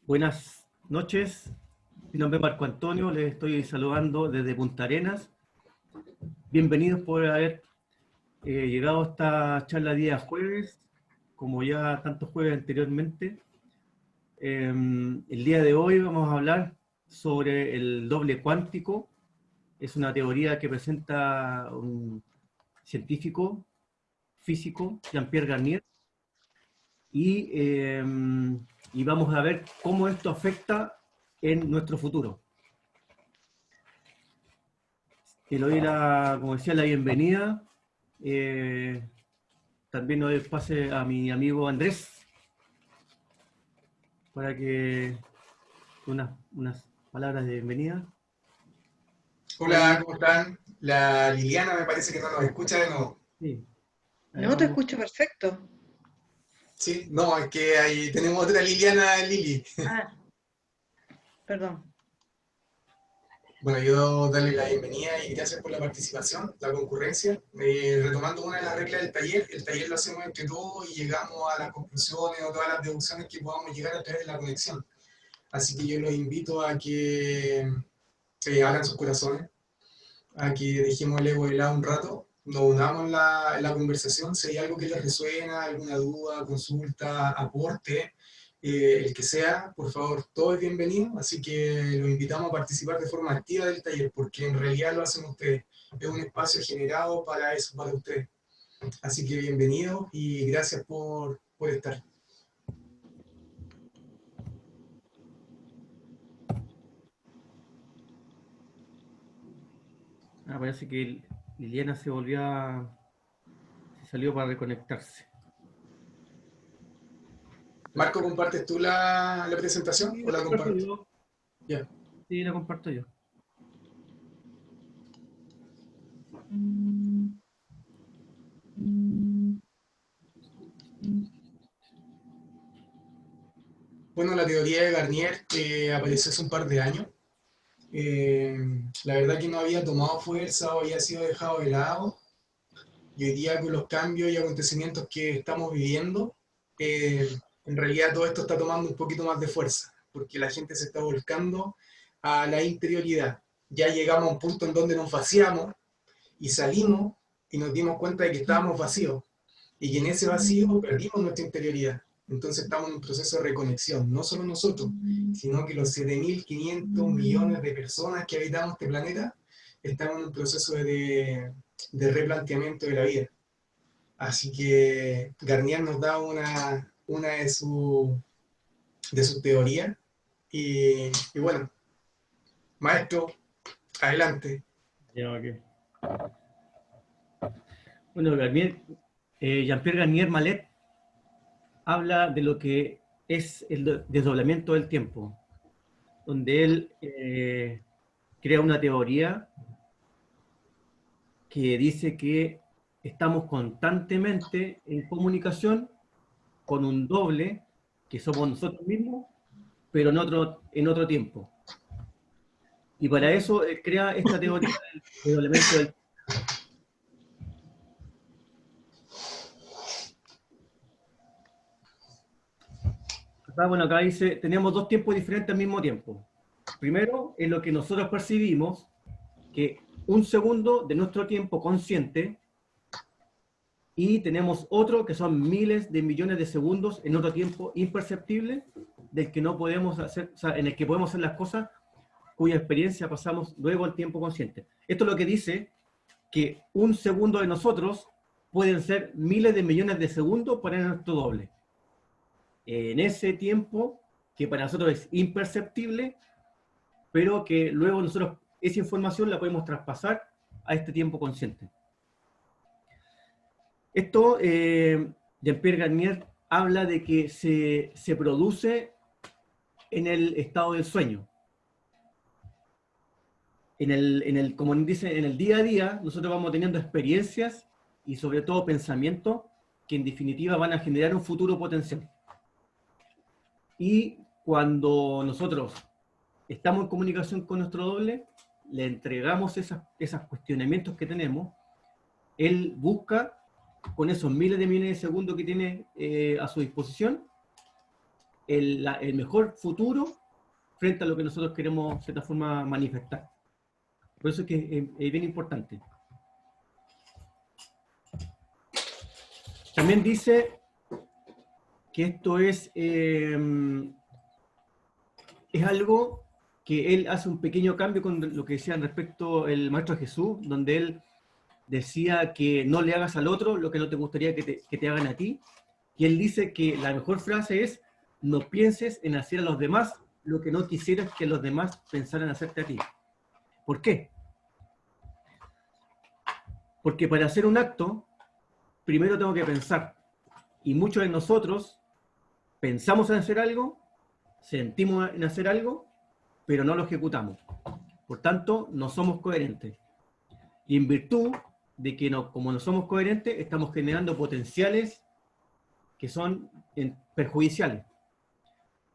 Buenas noches, mi nombre es Marco Antonio, les estoy saludando desde Punta Arenas. Bienvenidos por haber llegado a esta charla día jueves, como ya tantos jueves anteriormente. El día de hoy vamos a hablar sobre el doble cuántico. Es una teoría que presenta un científico físico, Jean-Pierre Garnier, y vamos a ver cómo esto afecta en nuestro futuro. Le doy como decía, la bienvenida. También doy pase a mi amigo Andrés para que unas palabras de bienvenida. Hola, ¿cómo están? La Liliana me parece que no nos escucha de nuevo. Sí, No, te escucho perfecto. Sí, no, es que ahí tenemos otra Liliana, Lili. Ah, perdón. Bueno, yo darle la bienvenida y gracias por la participación, la concurrencia. Retomando una de las reglas del taller, el taller lo hacemos entre todos y llegamos a las conclusiones o todas las deducciones que podamos llegar a través de la conexión. Así que yo los invito a que hagan sus corazones, a que dejemos el ego de lado un rato, nos unamos en la conversación, si hay algo que les resuena, alguna duda, consulta, aporte, el que sea, por favor, todo es bienvenido, así que los invitamos a participar de forma activa del taller, porque en realidad lo hacen ustedes, es un espacio generado para eso, para ustedes. Así que bienvenidos y gracias por estar. Parece que Liliana se salió para reconectarse. Marco, ¿compartes tú la presentación Sí, o la la comparto comparto? yo. Ya. Sí, la comparto yo. Bueno, la teoría de Garnier apareció hace un par de años. La verdad que no había tomado fuerza o había sido dejado de lado. Y hoy día con los cambios y acontecimientos que estamos viviendo, en realidad todo esto está tomando un poquito más de fuerza, porque la gente se está volcando a la interioridad. Ya llegamos a un punto en donde nos vaciamos y salimos y nos dimos cuenta de que estábamos vacíos y que en ese vacío perdimos nuestra interioridad. Entonces estamos en un proceso de reconexión, no solo nosotros, sino que los 7.500 millones de personas que habitamos este planeta estamos en un proceso de replanteamiento de la vida. Así que Garnier nos da una de sus teorías y bueno, maestro, adelante. Ya, okay. Bueno, Jean-Pierre Garnier Mallet habla de lo que es el desdoblamiento del tiempo, donde él crea una teoría que dice que estamos constantemente en comunicación con un doble, que somos nosotros mismos, pero en otro tiempo. Y para eso él crea esta teoría del desdoblamiento del tiempo. Bueno, acá dice, tenemos dos tiempos diferentes al mismo tiempo. Primero, es lo que nosotros percibimos, que un segundo de nuestro tiempo consciente, y tenemos otro que son miles de millones de segundos en otro tiempo imperceptible, del que no podemos hacer, o sea, en el que podemos hacer las cosas cuya experiencia pasamos luego al tiempo consciente. Esto es lo que dice que un segundo de nosotros pueden ser miles de millones de segundos para nuestro doble. En ese tiempo, que para nosotros es imperceptible, pero que luego nosotros esa información la podemos traspasar a este tiempo consciente. Esto, Jean-Pierre Garnier habla de que se produce en el estado del sueño. Como dice, en el día a día, nosotros vamos teniendo experiencias y sobre todo pensamientos que en definitiva van a generar un futuro potencial. Y cuando nosotros estamos en comunicación con nuestro doble, le entregamos esos cuestionamientos que tenemos, él busca, con esos miles de millones de segundos que tiene a su disposición, el mejor futuro frente a lo que nosotros queremos, de cierta forma, manifestar. Por eso es que es bien importante. También dice que esto es algo que él hace un pequeño cambio con lo que decía respecto el Maestro Jesús, donde él decía que no le hagas al otro lo que no te gustaría que te hagan a ti. Y él dice que la mejor frase es: no pienses en hacer a los demás lo que no quisieras que los demás pensaran hacerte a ti. ¿Por qué? Porque para hacer un acto, primero tengo que pensar. Y muchos de nosotros pensamos en hacer algo, sentimos en hacer algo, pero no lo ejecutamos. Por tanto, no somos coherentes. Y en virtud de que como no somos coherentes, estamos generando potenciales que son perjudiciales.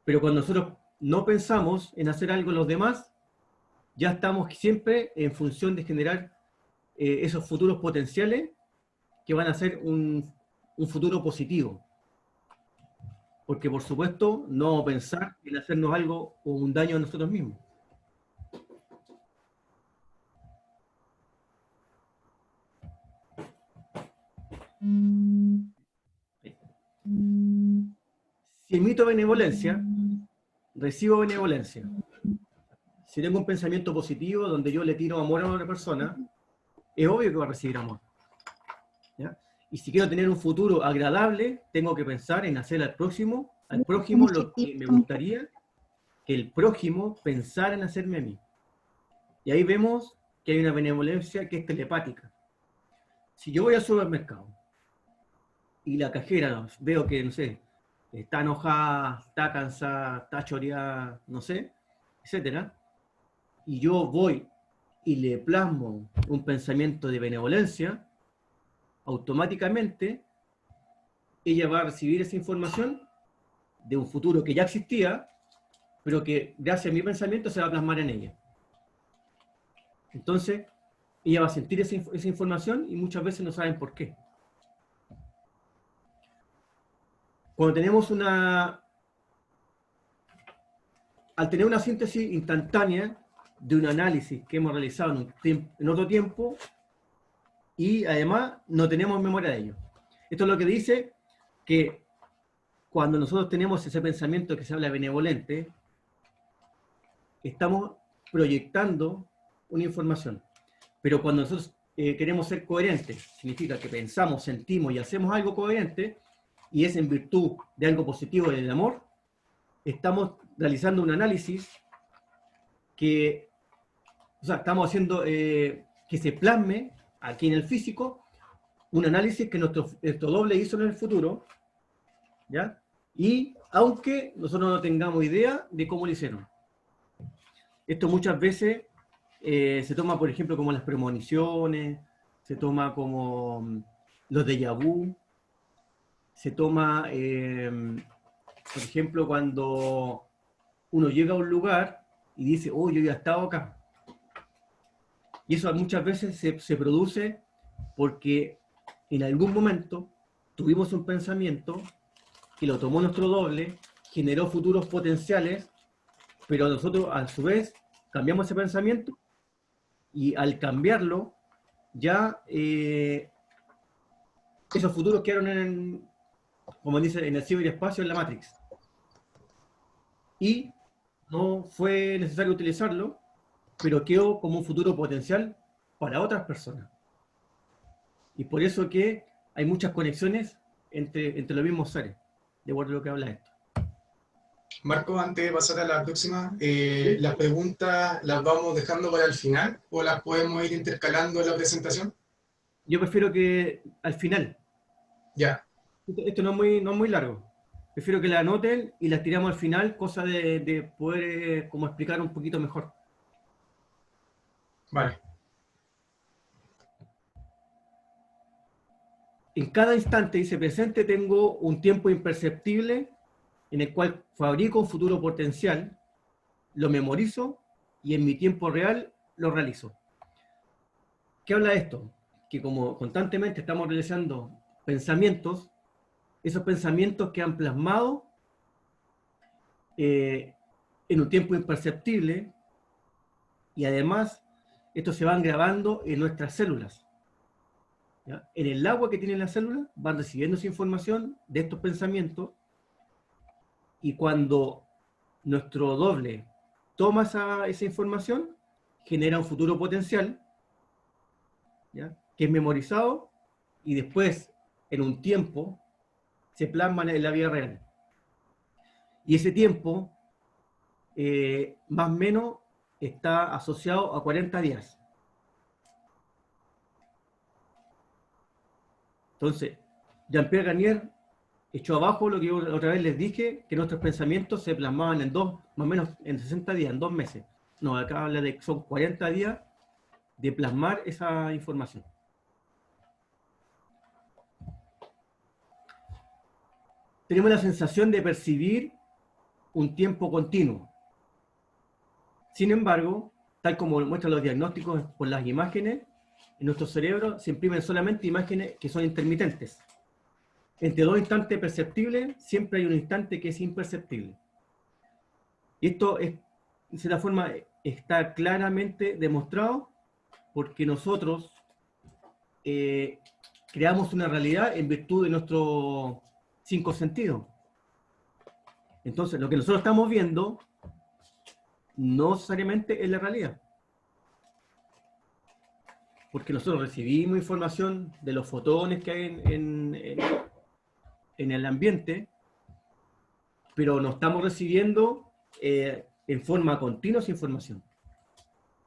Pero cuando nosotros no pensamos en hacer algo en los demás, ya estamos siempre en función de generar esos futuros potenciales que van a ser un futuro positivo. Porque, por supuesto, no pensar en hacernos algo o un daño a nosotros mismos. Si emito benevolencia, recibo benevolencia. Si tengo un pensamiento positivo donde yo le tiro amor a otra persona, es obvio que va a recibir amor. ¿Ya? Y si quiero tener un futuro agradable, tengo que pensar en hacer al prójimo lo que me gustaría que el prójimo pensara en hacerme a mí. Y ahí vemos que hay una benevolencia que es telepática. Si yo voy al supermercado y la cajera veo que, no sé, está enojada, está cansada, está choreada, no sé, etcétera, y yo voy y le plasmo un pensamiento de benevolencia, automáticamente ella va a recibir esa información de un futuro que ya existía, pero que gracias a mi pensamiento se va a plasmar en ella. Entonces, ella va a sentir esa información y muchas veces no saben por qué. Cuando tenemos al tener una síntesis instantánea de un análisis que hemos realizado en otro tiempo, y además no tenemos memoria de ello. Esto es lo que dice que cuando nosotros tenemos ese pensamiento que se habla benevolente, estamos proyectando una información. Pero cuando nosotros queremos ser coherentes, significa que pensamos, sentimos y hacemos algo coherente, y es en virtud de algo positivo del amor, estamos realizando un análisis que, o sea, estamos haciendo que se plasme aquí en el físico un análisis que nuestro doble hizo en el futuro, ¿ya? Y aunque nosotros no tengamos idea de cómo lo hicieron. Esto muchas veces se toma, por ejemplo, como las premoniciones, se toma como los déjà vu, se toma, por ejemplo, cuando uno llega a un lugar y dice: oh, yo ya he estado acá. Y eso muchas veces se produce porque en algún momento tuvimos un pensamiento que lo tomó nuestro doble, generó futuros potenciales, pero nosotros a su vez cambiamos ese pensamiento, y al cambiarlo ya esos futuros quedaron como dice, en el ciberespacio, en la Matrix. Y no fue necesario utilizarlo, pero quedó como un futuro potencial para otras personas. Y por eso que hay muchas conexiones entre los mismos seres, de acuerdo a lo que habla esto. Marco, antes de pasar a la próxima, ¿las preguntas las vamos dejando para el final o las podemos ir intercalando en la presentación? Yo prefiero que al final. Ya. Esto no es muy largo. Prefiero que la anoten y las tiramos al final, cosa de poder como explicar un poquito mejor. Vale. En cada instante, dice presente, tengo un tiempo imperceptible en el cual fabrico un futuro potencial, lo memorizo y en mi tiempo real lo realizo. ¿Qué habla esto? Que como constantemente estamos realizando pensamientos, esos pensamientos quedan plasmados en un tiempo imperceptible, y además estos se van grabando en nuestras células. ¿Ya? En el agua que tienen las células van recibiendo esa información de estos pensamientos, y cuando nuestro doble toma esa información, genera un futuro potencial, ¿ya? Que es memorizado, y después, en un tiempo, se plasma en la vida real. Y ese tiempo, más o menos, está asociado a 40 días. Entonces, Jean-Pierre Garnier echó abajo lo que yo otra vez les dije, que nuestros pensamientos se plasmaban en más o menos en 60 días, en 2 meses. No, acá habla de que son 40 días de plasmar esa información. Tenemos la sensación de percibir un tiempo continuo. Sin embargo, tal como muestran los diagnósticos por las imágenes, en nuestro cerebro se imprimen solamente imágenes que son intermitentes. Entre 2 instantes perceptibles, siempre hay un instante que es imperceptible. Y esto, de cierta forma, está claramente demostrado porque nosotros creamos una realidad en virtud de nuestros 5 sentidos. Entonces, lo que nosotros estamos viendo no necesariamente es la realidad. Porque nosotros recibimos información de los fotones que hay en el ambiente, pero no estamos recibiendo en forma continua esa información.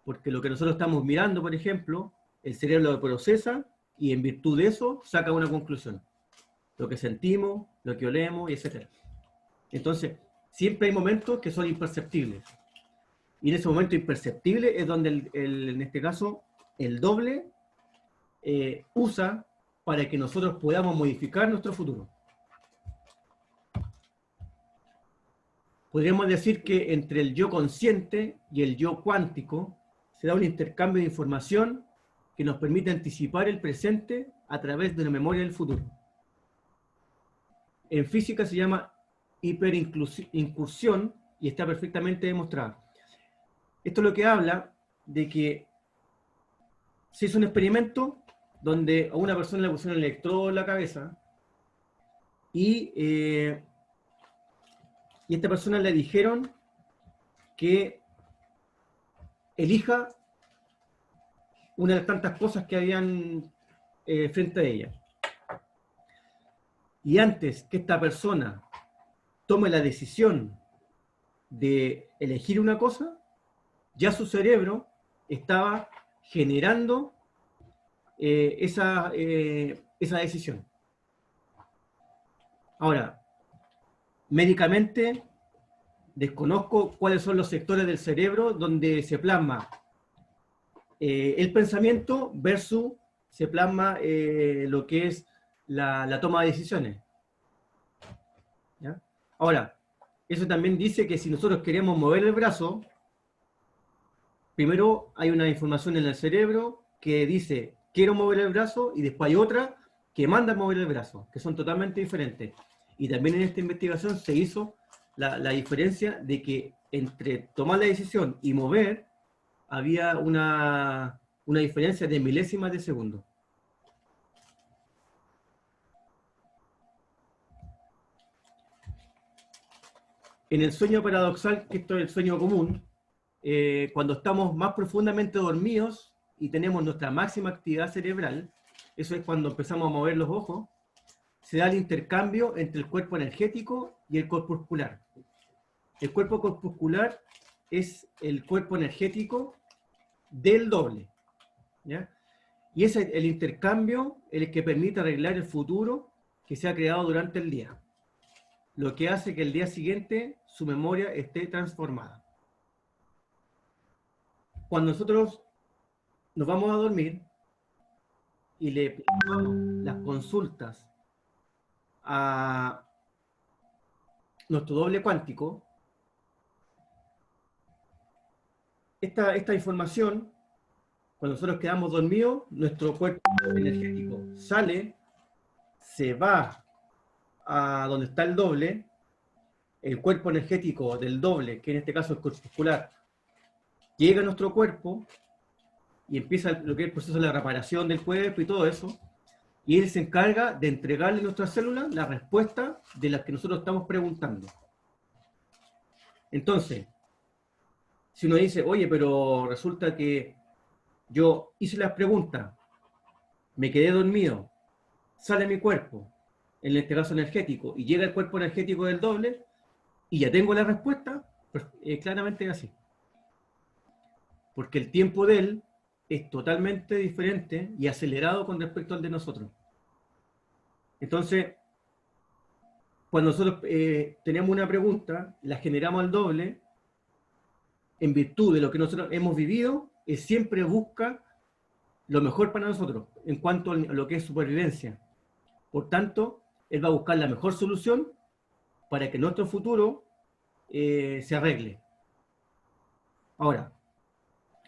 Porque lo que nosotros estamos mirando, por ejemplo, el cerebro lo procesa y en virtud de eso saca una conclusión. Lo que sentimos, lo que olemos, etc. Entonces, siempre hay momentos que son imperceptibles. Y en ese momento imperceptible es donde, en este caso, el doble usa para que nosotros podamos modificar nuestro futuro. Podríamos decir que entre el yo consciente y el yo cuántico se da un intercambio de información que nos permite anticipar el presente a través de la memoria del futuro. En física se llama hiperincursión y está perfectamente demostrada. Esto es lo que habla de que se hizo un experimento donde a una persona le pusieron el electrodo en la cabeza y a esta persona le dijeron que elija una de las tantas cosas que habían frente a ella. Y antes que esta persona tome la decisión de elegir una cosa, ya su cerebro estaba generando esa decisión. Ahora, médicamente, desconozco cuáles son los sectores del cerebro donde se plasma el pensamiento versus se plasma lo que es la toma de decisiones. ¿Ya? Ahora, eso también dice que si nosotros queremos mover el brazo, primero hay una información en el cerebro que dice, quiero mover el brazo, y después hay otra que manda a mover el brazo, que son totalmente diferentes. Y también en esta investigación se hizo la diferencia de que entre tomar la decisión y mover, había una diferencia de milésimas de segundo. En el sueño paradoxal, que esto es el sueño común, cuando estamos más profundamente dormidos y tenemos nuestra máxima actividad cerebral, eso es cuando empezamos a mover los ojos, se da el intercambio entre el cuerpo energético y el corpuscular. El cuerpo corpuscular es el cuerpo energético del doble, ¿ya? Y ese es el intercambio el que permite arreglar el futuro que se ha creado durante el día, lo que hace que el día siguiente su memoria esté transformada. Cuando nosotros nos vamos a dormir y le plasmamos las consultas a nuestro doble cuántico, esta información, cuando nosotros quedamos dormidos, nuestro cuerpo energético sale, se va a donde está el doble, el cuerpo energético del doble, que en este caso es corpuscular, llega a nuestro cuerpo y empieza lo que es el proceso de la reparación del cuerpo y todo eso, y él se encarga de entregarle a nuestras células la respuesta de las que nosotros estamos preguntando. Entonces, si uno dice, oye, pero resulta que yo hice las preguntas, me quedé dormido, sale mi cuerpo, en este caso energético, y llega el cuerpo energético del doble, y ya tengo la respuesta, pues claramente es así. Porque el tiempo de él es totalmente diferente y acelerado con respecto al de nosotros. Entonces, cuando nosotros tenemos una pregunta, la generamos al doble, en virtud de lo que nosotros hemos vivido, él siempre busca lo mejor para nosotros, en cuanto a lo que es supervivencia. Por tanto, él va a buscar la mejor solución para que nuestro futuro se arregle. Ahora,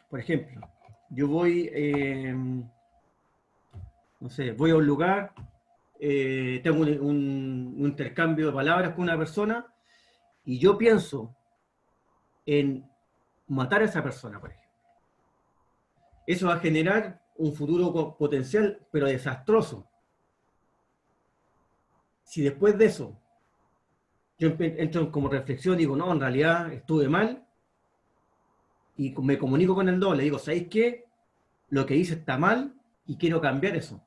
por ejemplo, yo voy, no sé, voy a un lugar, tengo un intercambio de palabras con una persona, y yo pienso en matar a esa persona, por ejemplo. Eso va a generar un futuro potencial, pero desastroso. Si después de eso yo entro como reflexión y digo, no, en realidad estuve mal, y me comunico con el doble, digo, ¿sabéis qué? Lo que hice está mal y quiero cambiar eso.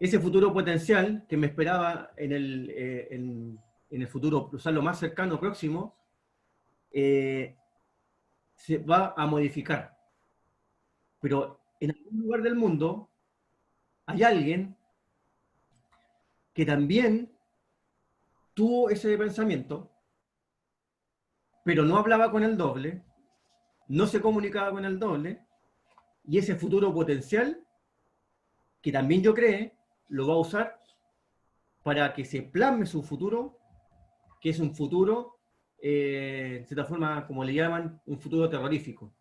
Ese futuro potencial que me esperaba en el futuro, usarlo más cercano, próximo, se va a modificar. Pero en algún lugar del mundo hay alguien que también tuvo ese pensamiento, pero no hablaba con el doble, no se comunicaba con el doble, y ese futuro potencial, que también yo creo, lo va a usar para que se plasme su futuro, que es un futuro, de cierta forma, como le llaman, un futuro terrorífico,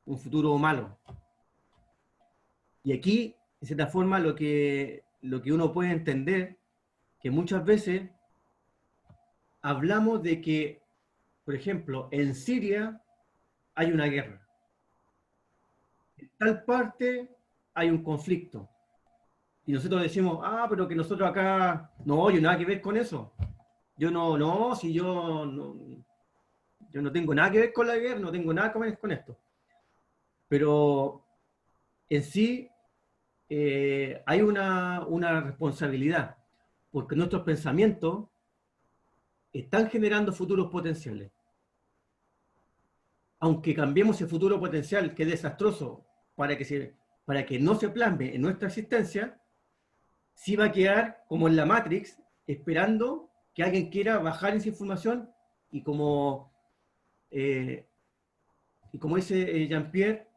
un futuro malo. Y aquí, de cierta forma, lo que uno puede entender, que muchas veces hablamos de que, por ejemplo, en Siria hay una guerra. En tal parte hay un conflicto. Y nosotros decimos, pero que nosotros acá, no, yo nada que ver con eso. Yo si yo no tengo nada que ver con la guerra, no tengo nada que ver con esto. Pero en sí hay una responsabilidad, porque nuestros pensamientos están generando futuros potenciales. Aunque cambiemos ese futuro potencial que es desastroso para que no se plasme en nuestra existencia, sí va a quedar como en la Matrix, esperando que alguien quiera bajar esa información y como dice Jean-Pierre,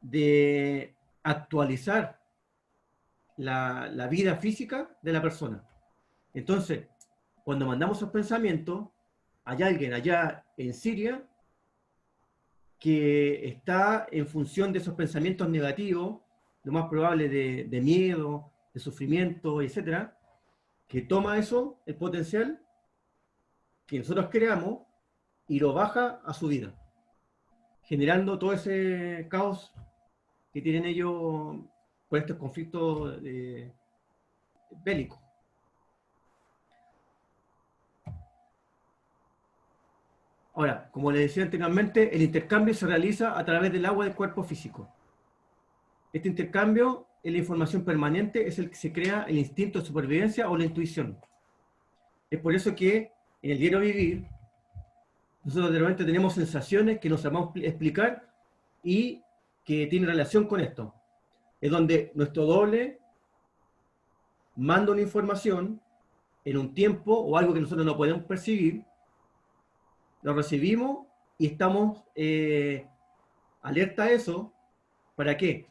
de actualizar la vida física de la persona. Entonces, cuando mandamos esos pensamientos, hay alguien allá en Siria que está en función de esos pensamientos negativos, lo más probable de miedo, de sufrimiento, etcétera, que toma eso, el potencial que nosotros creamos, y lo baja a su vida, generando todo ese caos que tienen ellos por estos conflictos bélicos. Ahora, como les decía anteriormente, el intercambio se realiza a través del agua del cuerpo físico. Este intercambio en la información permanente es el que se crea el instinto de supervivencia o la intuición. Es por eso que en el diario vivir, nosotros de repente tenemos sensaciones que no sabemos explicar y que tienen relación con esto. Es donde nuestro doble manda una información en un tiempo o algo que nosotros no podemos percibir, lo recibimos y estamos alerta a eso. ¿Para qué?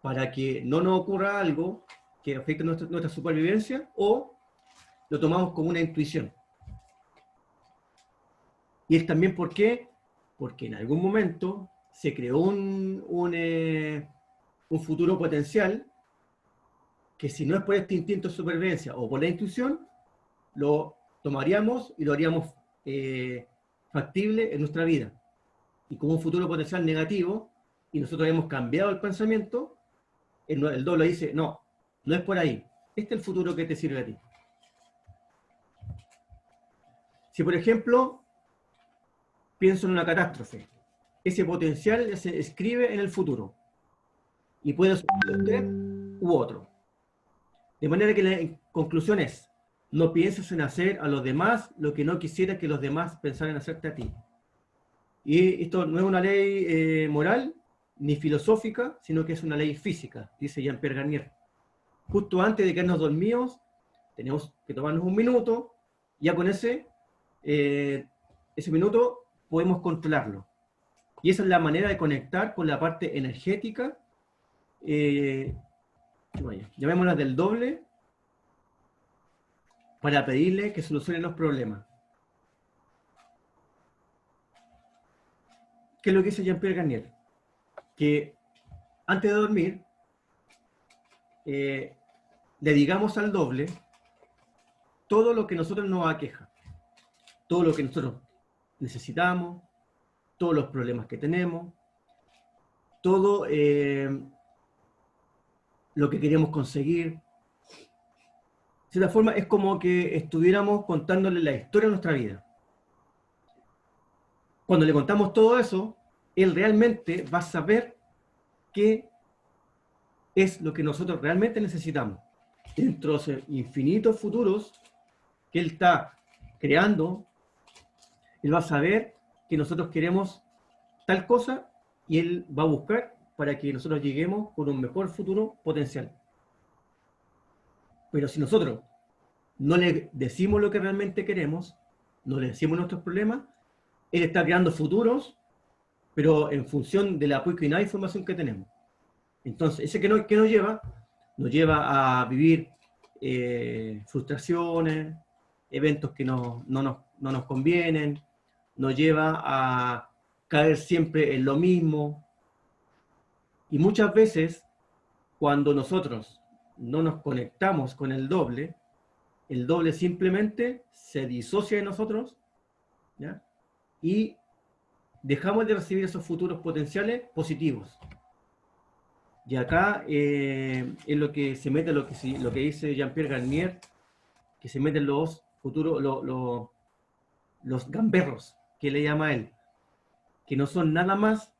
Para que no nos ocurra algo que afecte nuestra supervivencia, o lo tomamos como una intuición. Y es también ¿por qué? Porque en algún momento se creó un futuro potencial que, si no es por este instinto de supervivencia o por la intuición, lo tomaríamos y lo haríamos factible en nuestra vida. Y como un futuro potencial negativo, y nosotros hemos cambiado el pensamiento, el doble dice, no, no es por ahí. Este es el futuro que te sirve a ti. Si, por ejemplo, pienso en una catástrofe, ese potencial ya se escribe en el futuro. Y puede ser usted u otro. De manera que la conclusión es, no pienses en hacer a los demás lo que no quisieras que los demás pensaran en hacerte a ti. Y esto no es una ley moral ni filosófica, sino que es una ley física, dice Jean-Pierre Garnier. Justo antes de quedarnos dormidos, tenemos que tomarnos un minuto, ya con ese minuto podemos controlarlo. Y esa es la manera de conectar con la parte energética, llamémosla del doble, para pedirle que solucione los problemas. ¿Qué es lo que dice Jean-Pierre Garnier? Que antes de dormir, le digamos al doble todo lo que nosotros nos aqueja, todo lo que nosotros necesitamos, todos los problemas que tenemos, todo lo que queremos conseguir. De cierta forma, es como que estuviéramos contándole la historia de nuestra vida. Cuando le contamos todo eso, él realmente va a saber qué es lo que nosotros realmente necesitamos. Dentro de esos infinitos futuros que él está creando, él va a saber que nosotros queremos tal cosa y él va a buscar para que nosotros lleguemos con un mejor futuro potencial. Pero si nosotros no le decimos lo que realmente queremos, no le decimos nuestros problemas, él está creando futuros, pero en función de la poca y nada información que tenemos. Entonces, ese que nos lleva a vivir frustraciones, eventos que no nos convienen, nos lleva a caer siempre en lo mismo. Y muchas veces, cuando nosotros no nos conectamos con el doble simplemente se disocia de nosotros, ¿ya? Y dejamos de recibir esos futuros potenciales positivos. Y acá es lo que se mete, lo que dice Jean-Pierre Garnier, que se meten los futuros, los gamberros, que le llama él, que no son nada más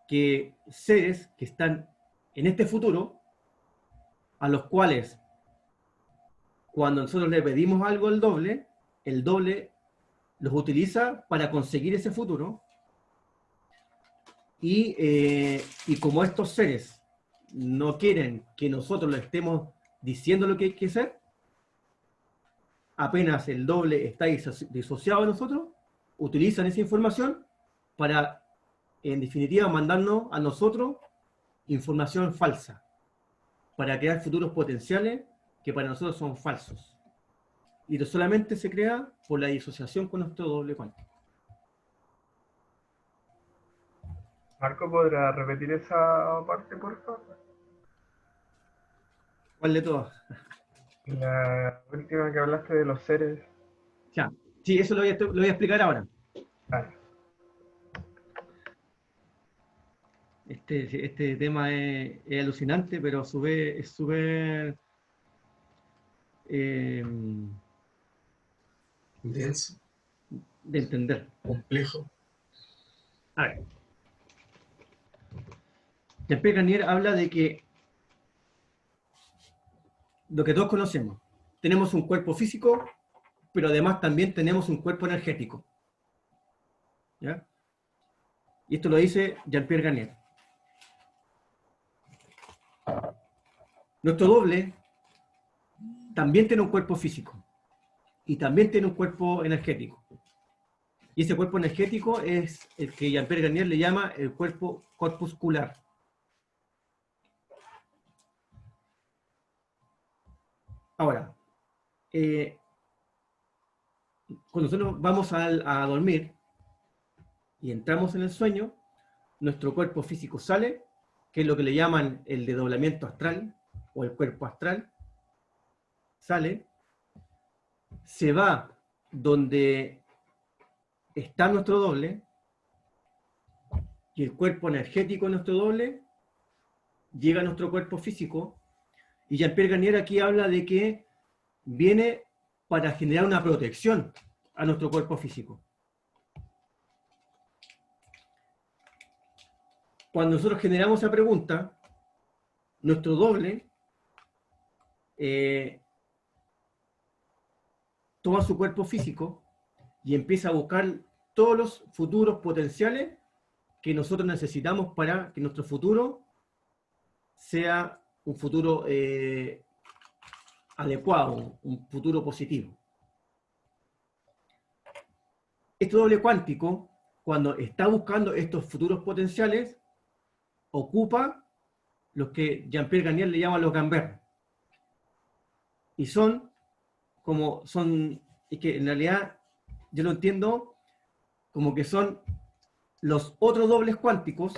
que seres que están en este futuro, a los cuales, cuando nosotros le pedimos algo al doble, el doble los utiliza para conseguir ese futuro, y como estos seres no quieren que nosotros le estemos diciendo lo que hay que hacer, apenas el doble está disociado de nosotros, utilizan esa información para, en definitiva, mandarnos a nosotros información falsa, para crear futuros potenciales que para nosotros son falsos. Y solamente se crea por la disociación con nuestro doble cuántico. Marco, ¿podrá repetir esa parte, por favor? ¿Cuál de todas? La última que hablaste de los seres. Ya, sí, eso lo voy a explicar ahora. Vale. Este tema es alucinante, pero a su vez es súper Denso, de entender. complejo. A ver. Jean-Pierre Garnier habla de que lo que todos conocemos, tenemos un cuerpo físico, pero además también tenemos un cuerpo energético. ¿Ya? Y esto lo dice Jean-Pierre Garnier. Nuestro doble también tiene un cuerpo físico y también tiene un cuerpo energético. Y ese cuerpo energético es el que Jean-Pierre Garnier le llama el cuerpo corpuscular. Ahora, cuando nosotros vamos a dormir y entramos en el sueño, nuestro cuerpo físico sale, que es lo que le llaman el desdoblamiento astral, o el cuerpo astral, sale, se va donde está nuestro doble, y el cuerpo energético de nuestro doble llega a nuestro cuerpo físico, y Jean-Pierre Garnier aquí habla de que viene para generar una protección a nuestro cuerpo físico. Cuando nosotros generamos esa pregunta, nuestro doble toma su cuerpo físico y empieza a buscar todos los futuros potenciales que nosotros necesitamos para que nuestro futuro sea un futuro adecuado, un futuro positivo. Este doble cuántico, cuando está buscando estos futuros potenciales, ocupa los que Jean-Pierre Garnier le llama los gamberros. Y es que en realidad yo lo entiendo como que son los otros dobles cuánticos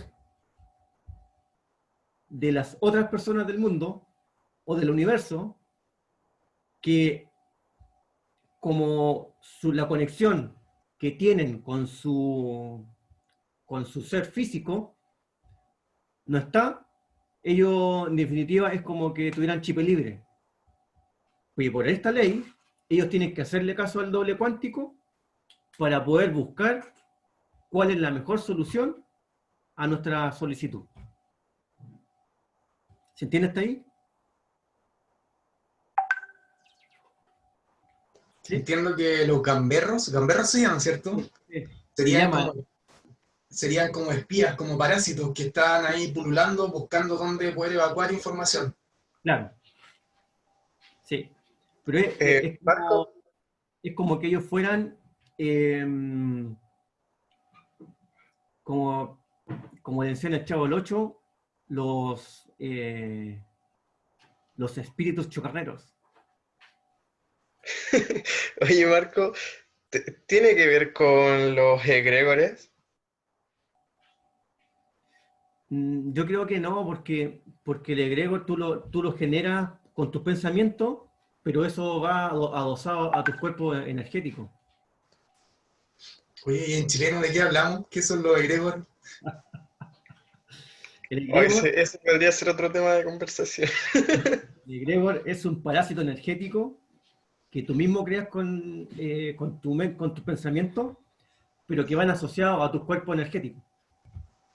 de las otras personas del mundo o del universo que, como la conexión que tienen con su ser físico no está, ellos en definitiva es como que tuvieran chip libre. Y por esta ley, ellos tienen que hacerle caso al doble cuántico para poder buscar cuál es la mejor solución a nuestra solicitud. ¿Se entiende hasta ahí? ¿Sí? Entiendo que los gamberros se llaman, ¿cierto? Sí. Serían como espías, como parásitos que están ahí pululando, buscando dónde poder evacuar información. Claro. Sí. Pero Marco, es como que ellos fueran como decía en el Chavo del 8, los espíritus chocarreros. oye Marco, ¿tiene que ver con los egregores? Yo creo que no, porque el egregor tú lo generas con tus pensamientos, pero eso va adosado a tu cuerpo energético. Oye, ¿y en chileno de qué hablamos? ¿Qué son los egregores? El Oh, egregor, ese podría ser otro tema de conversación. el egregor es un parásito energético que tú mismo creas con tus pensamientos, pero que van asociados a tu cuerpo energético.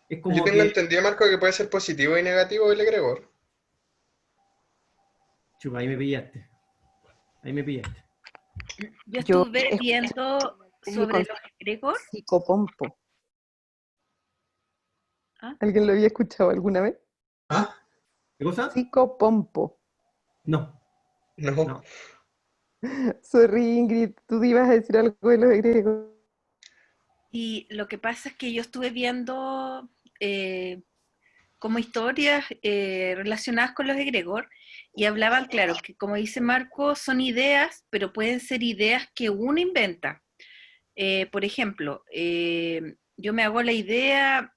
Es Yo como tengo que... entendido, Marco, que puede ser positivo y negativo el egregor. Chupa, ahí me pillaste. Ahí me pillaste. Yo Yo estuve viendo sobre los egregor. Psicopompo. ¿Ah? ¿Alguien lo había escuchado alguna vez? ¿Ah? ¿Qué cosa? Psicopompo. No, No. no. Sorry, Ingrid, tú te ibas a decir algo de los egregores. Y lo que pasa es que yo estuve viendo como historias relacionadas con los egregor y hablaban, claro, que como dice Marco, son ideas, pero pueden ser ideas que uno inventa. Por ejemplo, yo me hago la idea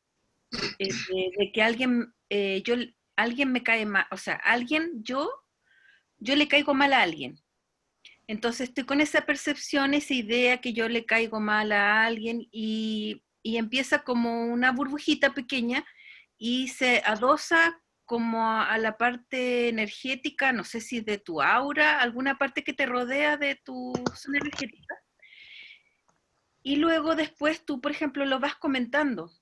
de que alguien me cae mal, o sea, yo le caigo mal a alguien. Entonces estoy con esa percepción, esa idea que yo le caigo mal a alguien y empieza como una burbujita pequeña y se adosa como a la parte energética, no sé si de tu aura, alguna parte que te rodea de tu zona energética. Y luego después tú, por ejemplo, lo vas comentando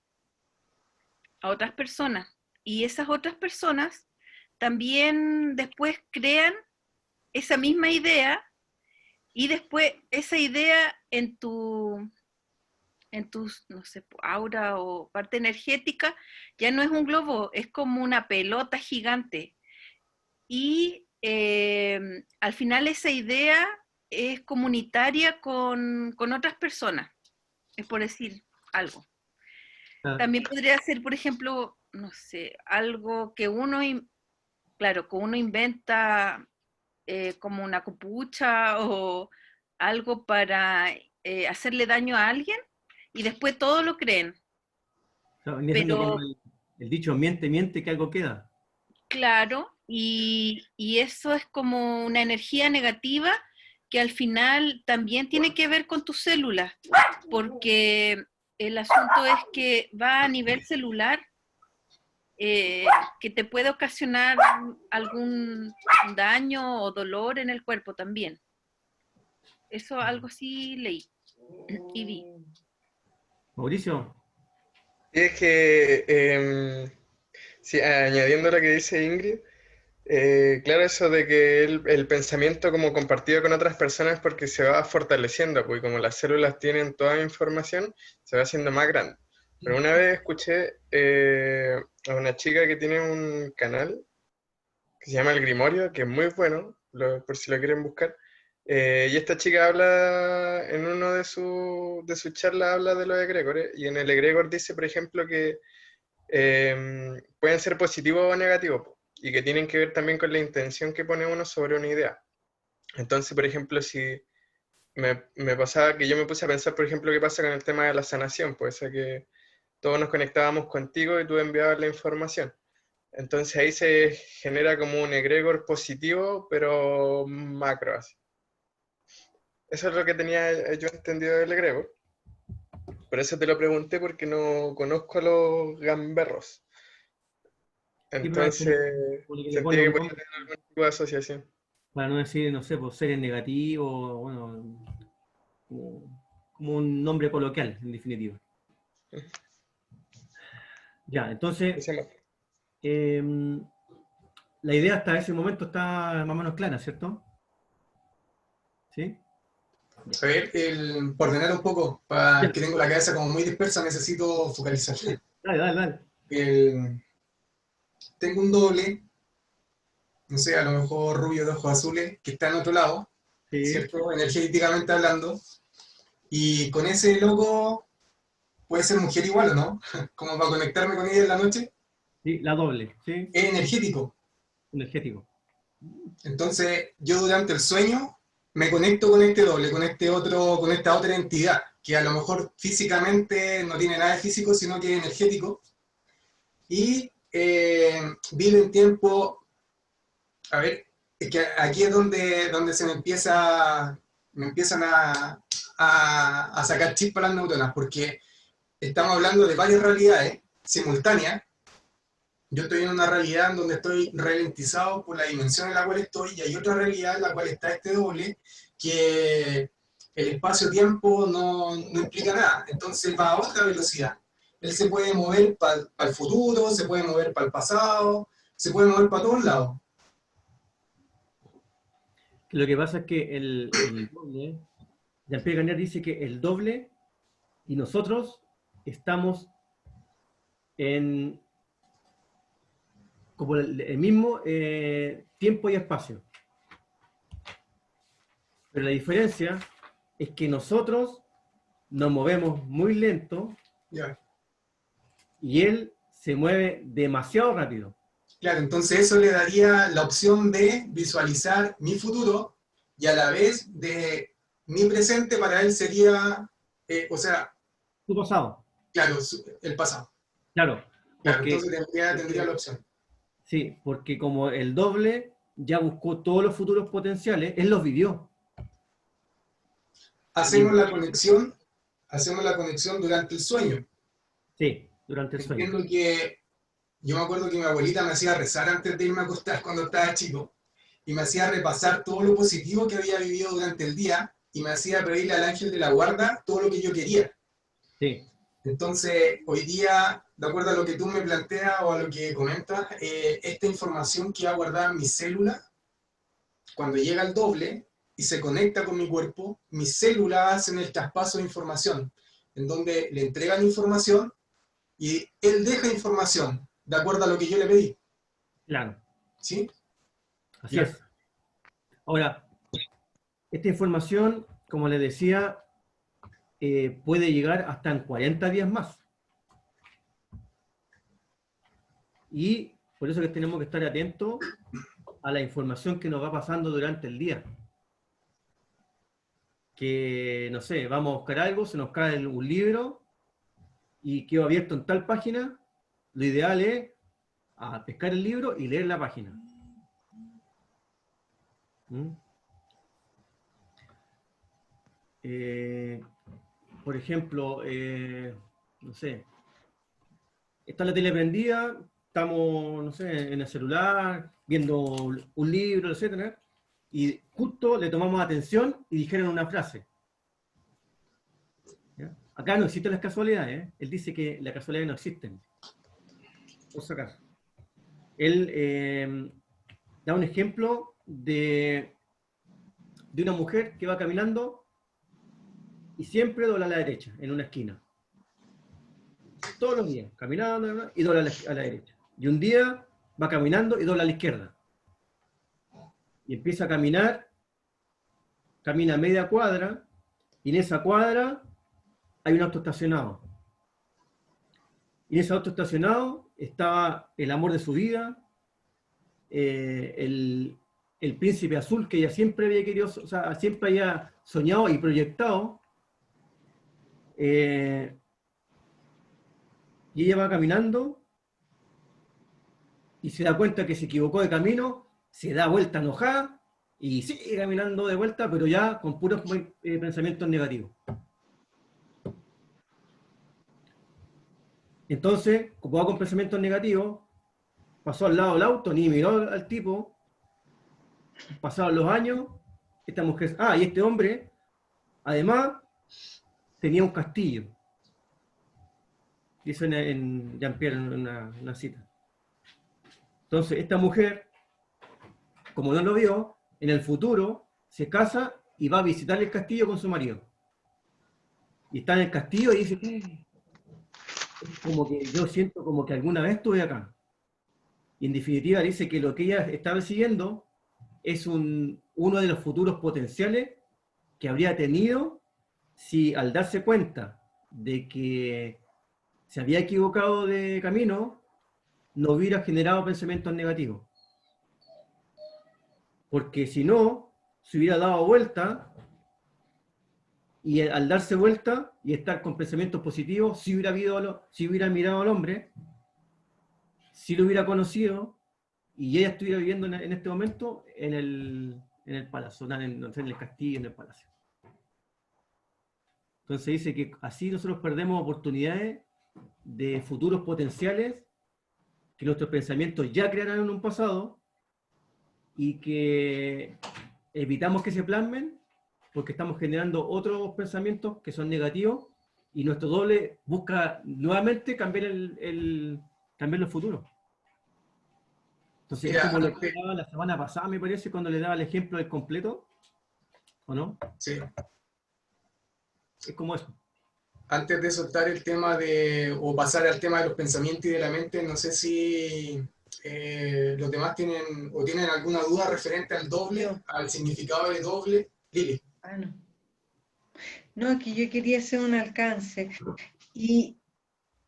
a otras personas. Y esas otras personas también después crean esa misma idea y después esa idea en tu, no sé, aura o parte energética, ya no es un globo, es como una pelota gigante. Y al final esa idea es comunitaria con otras personas, es por decir algo. Ah, También podría ser, por ejemplo, no sé, algo que claro, que uno inventa como una copucha o algo para hacerle daño a alguien y después todos lo creen. claro, venía siendo como Pero el dicho, miente, miente, que algo queda. claro, y eso es como una energía negativa que al final también tiene que ver con tus células, porque el asunto es que va a nivel celular, que te puede ocasionar algún daño o dolor en el cuerpo también. Eso algo así leí y vi. Mauricio, Y es que, sí, añadiendo lo que dice Ingrid, claro, eso de que el pensamiento como compartido con otras personas porque se va fortaleciendo, pues y como las células tienen toda la información, se va haciendo más grande. Pero una vez escuché a una chica que tiene un canal que se llama El Grimorio, que es muy bueno, por si lo quieren buscar. Y esta chica habla, en uno de sus charlas habla de los egregores, y en el egregor dice, por ejemplo, que pueden ser positivos o negativos, po, y que tienen que ver también con la intención que pone uno sobre una idea. Entonces, por ejemplo, si me pasaba que yo me puse a pensar, por ejemplo, qué pasa con el tema de la sanación, pues eso que todos nos conectábamos contigo y tú enviabas la información. Entonces ahí se genera como un egregor positivo, pero macro, así. Eso es lo que tenía yo entendido del egregor. Por eso te lo pregunté, porque no conozco a los gamberros. sí, pero es Entonces como que le sentí pone que un podía nombre tener algún tipo de asociación. para no decir, no sé, pues seres negativos, bueno, como un nombre coloquial, en definitiva. Ya, entonces, Ese más. la idea hasta ese momento está más o menos clara, ¿cierto? ¿Sí? A ver, por ordenar un poco, para Ya, que tengo la cabeza como muy dispersa, necesito focalizar. dale, dale, dale. Tengo un doble, no sé, a lo mejor rubio de ojos azules, que está en otro lado, Sí, ¿cierto? Energéticamente hablando. Y con ese logo puede ser mujer igual, ¿o no? Como para conectarme con ella en la noche. sí, la doble, ¿sí? Es energético. Energético. Entonces, yo durante el sueño me conecto con este doble, con este otro, con esta otra entidad, que a lo mejor físicamente no tiene nada de físico, sino que es energético. Y vive en tiempo, a ver, es que aquí es donde se me empiezan a sacar chispas las neuronas, porque estamos hablando de varias realidades simultáneas. Yo estoy en una realidad en donde estoy ralentizado por la dimensión en la cual estoy, y hay otra realidad en la cual está este doble, que el espacio-tiempo no implica nada, entonces va a otra velocidad. Él se puede mover para el futuro, se puede mover para el pasado, se puede mover para todos lados. Lo que pasa es que el doble, Jean-Pierre Garnier dice que el doble y nosotros estamos en como el mismo tiempo y espacio. Pero la diferencia es que nosotros nos movemos muy lento Ya. y él se mueve demasiado rápido. Claro, entonces eso le daría la opción de visualizar mi futuro y a la vez de mi presente para él sería, o sea, Tu pasado, claro, el pasado. claro, Claro, entonces tendría porque la opción. sí, porque como el doble ya buscó todos los futuros potenciales, él los vivió. Y Hacemos la conexión, hacemos la conexión durante el sueño. sí, durante el sueño. Entiendo que yo me acuerdo que mi abuelita me hacía rezar antes de irme a acostar cuando estaba chico y me hacía repasar todo lo positivo que había vivido durante el día y me hacía pedirle al ángel de la guarda todo lo que yo quería. Sí, Entonces, hoy día, de acuerdo a lo que tú me planteas o a lo que comentas, esta información que ha guardado en mi célula, cuando llega al doble y se conecta con mi cuerpo, mis células hacen el traspaso de información, en donde le entregan información y él deja información, de acuerdo a lo que yo le pedí. claro, ¿Sí? así Ya. es. Ahora, esta información, como les decía, puede llegar hasta en 40 días más. Y por eso que tenemos que estar atentos a la información que nos va pasando durante el día. Que, no sé, vamos a buscar algo, se nos cae un libro y quedó abierto en tal página, lo ideal es pescar el libro y leer la página. ¿Mm? por ejemplo, no sé, está la tele prendida, estamos, no sé, en el celular, viendo un libro, etcétera, y justo le tomamos atención y dijeron una frase. ¿Ya? Acá no existen las casualidades, ¿eh? Él dice que las casualidades no existen, por si acaso. Él da un ejemplo de una mujer que va caminando y siempre dobla a la derecha, en una esquina. Todos los días, caminando y dobla a la derecha. Y un día va caminando y dobla a la izquierda. Y empieza a caminar, camina media cuadra, y en esa cuadra hay un auto estacionado. Y en ese auto estacionado estaba el amor de su vida, el príncipe azul que ella siempre había querido, o sea, siempre había soñado y proyectado. Y ella va caminando y se da cuenta que se equivocó de camino, se da vuelta enojada y sigue caminando de vuelta, pero ya con puros pensamientos negativos. Entonces, como va con pensamientos negativos, pasó al lado del auto, ni miró al tipo, pasaron los años, esta mujer, y este hombre, además, tenía un castillo. Dice en Jean-Pierre en una cita. Entonces, esta mujer, como no lo vio, en el futuro se casa y va a visitar el castillo con su marido. Y está en el castillo y dice, como que yo siento como que alguna vez estuve acá. Y en definitiva dice que lo que ella estaba siguiendo es uno de los futuros potenciales que habría tenido si al darse cuenta de que se había equivocado de camino, no hubiera generado pensamientos negativos. Porque si no, se hubiera dado vuelta, y al darse vuelta y estar con pensamientos positivos, si hubiera mirado al hombre, si lo hubiera conocido, y ella estuviera viviendo en este momento en el palacio, en el castillo, en el palacio. Entonces dice que así nosotros perdemos oportunidades de futuros potenciales que nuestros pensamientos ya crearon en un pasado y que evitamos que se plasmen porque estamos generando otros pensamientos que son negativos y nuestro doble busca nuevamente cambiar cambiar los futuros. Entonces, es como lo que daba la semana pasada, me parece, cuando le daba el ejemplo del completo, ¿o no? Sí. Es como eso. Antes de soltar el tema o pasar al tema de los pensamientos y de la mente, no sé si los demás tienen alguna duda referente al doble, al significado de doble. Lili. No. No, aquí yo quería hacer un alcance. Y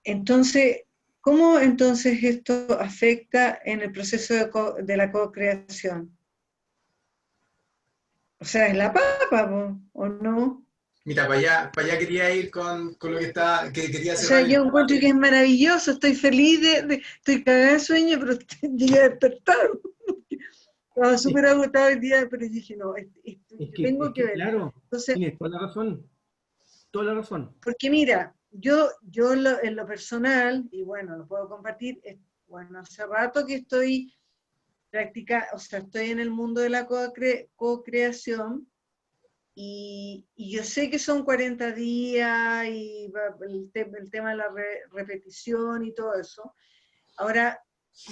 entonces, ¿cómo entonces esto afecta en el proceso de la co-creación? O sea, es la papa, ¿o no? Mira, para allá quería ir con lo que quería hacer. O sea, yo encuentro que es maravilloso, estoy feliz estoy cagada de sueño, pero llegué a despertar. Estaba súper agotado el día, pero dije, no, tengo que ver. Claro, entonces, tienes toda la razón. Toda la razón. Porque mira, yo en lo personal, y bueno, lo puedo compartir, bueno, hace rato que estoy practicando, o sea, estoy en el mundo de la co-creación, y yo sé que son 40 días, y el tema de la repetición y todo eso. Ahora,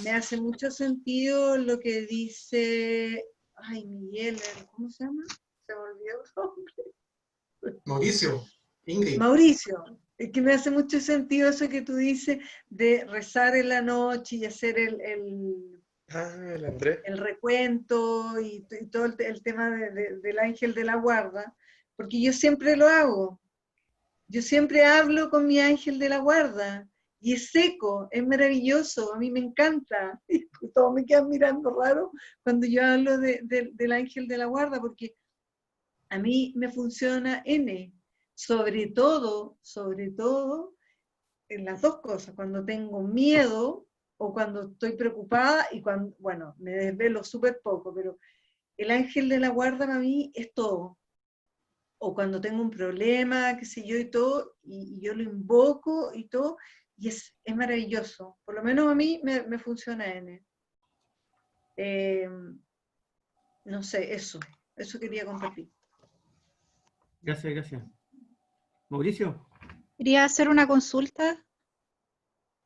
me hace mucho sentido lo que dice, Miguel, ¿cómo se llama? Se me olvidó el nombre. Mauricio. Ingrid. Mauricio, es que me hace mucho sentido eso que tú dices de rezar en la noche y hacer el recuento y todo el tema del ángel de la guarda, porque yo siempre lo hago. Yo siempre hablo con mi ángel de la guarda y es seco, es maravilloso, a mí me encanta. Y todos me quedan mirando raro cuando yo hablo del ángel de la guarda, porque a mí me funciona sobre todo, en las dos cosas, cuando tengo miedo o cuando estoy preocupada y cuando, bueno, me desvelo súper poco, pero el ángel de la guarda para mí es todo. o cuando tengo un problema, qué sé yo, y todo, y yo lo invoco y todo, y es maravilloso. Por lo menos a mí me funciona N. No sé, eso quería compartir. Gracias, gracias. Mauricio, Quería hacer una consulta.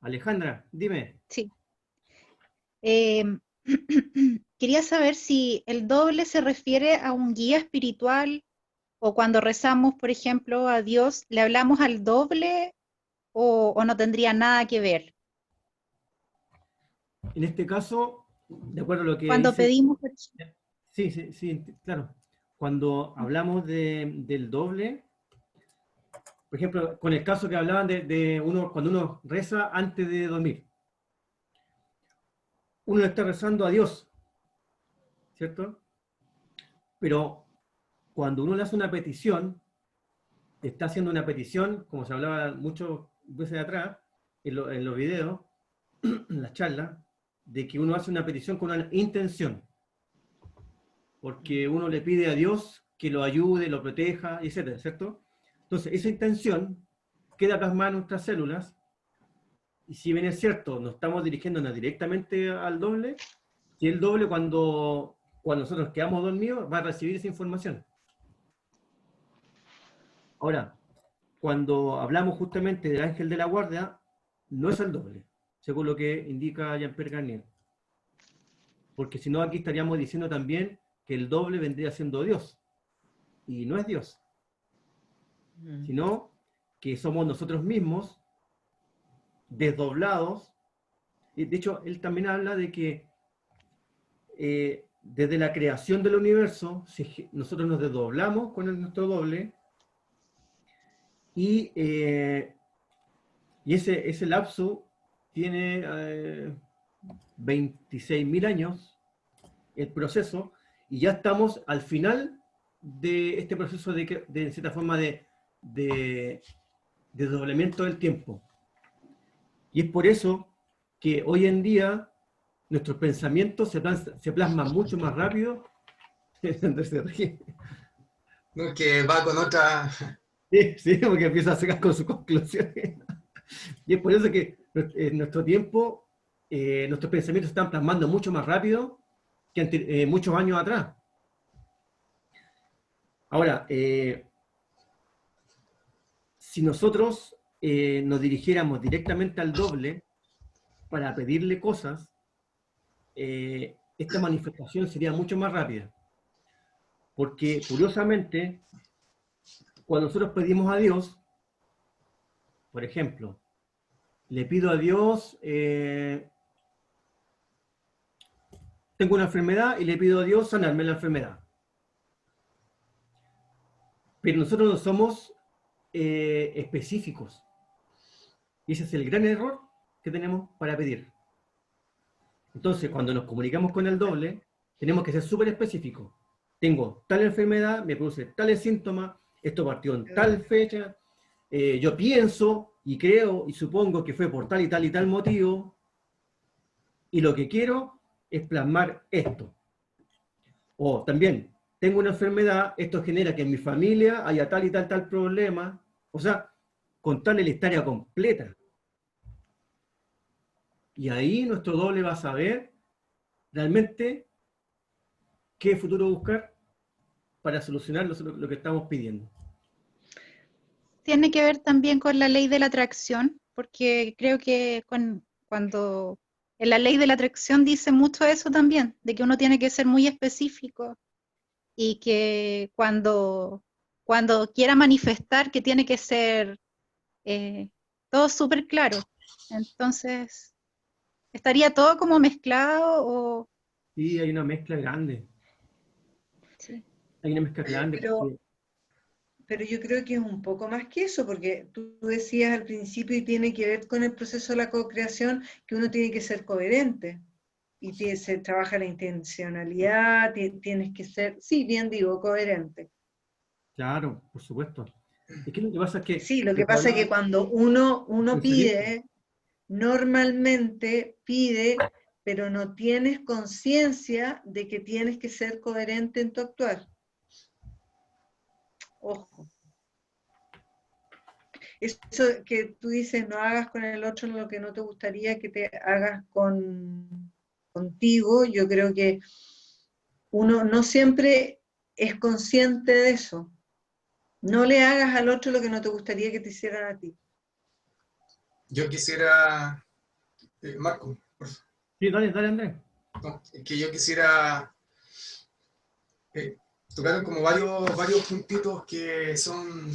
Alejandra, dime. Sí. Quería saber si el doble se refiere a un guía espiritual o cuando rezamos, por ejemplo, a Dios, ¿le hablamos al doble o no tendría nada que ver? En este caso, de acuerdo a lo que Cuando dice, pedimos, sí, sí, sí, claro. Cuando hablamos del doble, por ejemplo, con el caso que hablaban de uno, cuando uno reza antes de dormir, uno le está rezando a Dios, ¿cierto? Pero cuando uno le hace una petición, está haciendo una petición, como se hablaba muchas veces atrás, en los videos, en las charlas, de que uno hace una petición con una intención, porque uno le pide a Dios que lo ayude, lo proteja, etcétera, ¿cierto? Entonces, esa intención queda plasmada en nuestras células, y si bien es cierto, no estamos dirigiéndonos directamente al doble, si el doble cuando nosotros quedamos dormidos va a recibir esa información. Ahora, cuando hablamos justamente del ángel de la guardia, no es el doble, según lo que indica Jean-Pierre Garnier. Porque si no, aquí estaríamos diciendo también que el doble vendría siendo Dios. Y no es Dios. Sino que somos nosotros mismos desdoblados. Y de hecho, él también habla de que desde la creación del universo, nosotros nos desdoblamos con nuestro doble, y ese lapso tiene 26.000 años, el proceso, y ya estamos al final de este proceso de cierta forma de desdoblamiento del tiempo. Y es por eso que hoy en día nuestros pensamientos se plasman mucho más rápido. No, que va con otra... Sí, sí, porque empieza a sacar con sus conclusiones. Y es por eso que en nuestro tiempo, nuestros pensamientos están plasmando mucho más rápido que muchos años atrás. Ahora, si nosotros nos dirigiéramos directamente al doble para pedirle cosas, esta manifestación sería mucho más rápida. Porque, curiosamente, cuando nosotros pedimos a Dios, por ejemplo, le pido a Dios, tengo una enfermedad y le pido a Dios sanarme la enfermedad. Pero nosotros no somos específicos. Y ese es el gran error que tenemos para pedir. Entonces, cuando nos comunicamos con el doble, tenemos que ser súper específicos. Tengo tal enfermedad, me produce tales síntomas, esto partió en tal fecha, yo pienso y creo y supongo que fue por tal y tal motivo, y lo que quiero es plasmar esto. O también, tengo una enfermedad, esto genera que en mi familia haya tal y tal problema, o sea, contarle la historia completa. Y ahí nuestro doble va a saber realmente qué futuro buscar para solucionar lo que estamos pidiendo. tiene que ver también con la ley de la atracción, porque creo que cuando en la ley de la atracción dice mucho eso también, de que uno tiene que ser muy específico y que cuando quiera manifestar que tiene que ser todo súper claro. Entonces, ¿estaría todo como mezclado o...? Sí, hay una mezcla grande. Sí. Hay una mezcla grande. Pero yo creo que es un poco más que eso, porque tú decías al principio y tiene que ver con el proceso de la co-creación, que uno tiene que ser coherente. Y se trabaja la intencionalidad, tienes que ser, sí, bien digo, coherente. Claro, por supuesto. Es que lo que pasa es que... Sí, lo que pasa es que cuando uno pide, normalmente pide, pero no tienes conciencia de que tienes que ser coherente en tu actuar. Ojo. Eso que tú dices, no hagas con el otro lo que no te gustaría que te hagas contigo, yo creo que uno no siempre es consciente de eso. No le hagas al otro lo que no te gustaría que te hicieran a ti. Yo quisiera, Marco, por favor. Sí, dale, dale, Andrés. No, es que yo quisiera tocar como varios puntitos que son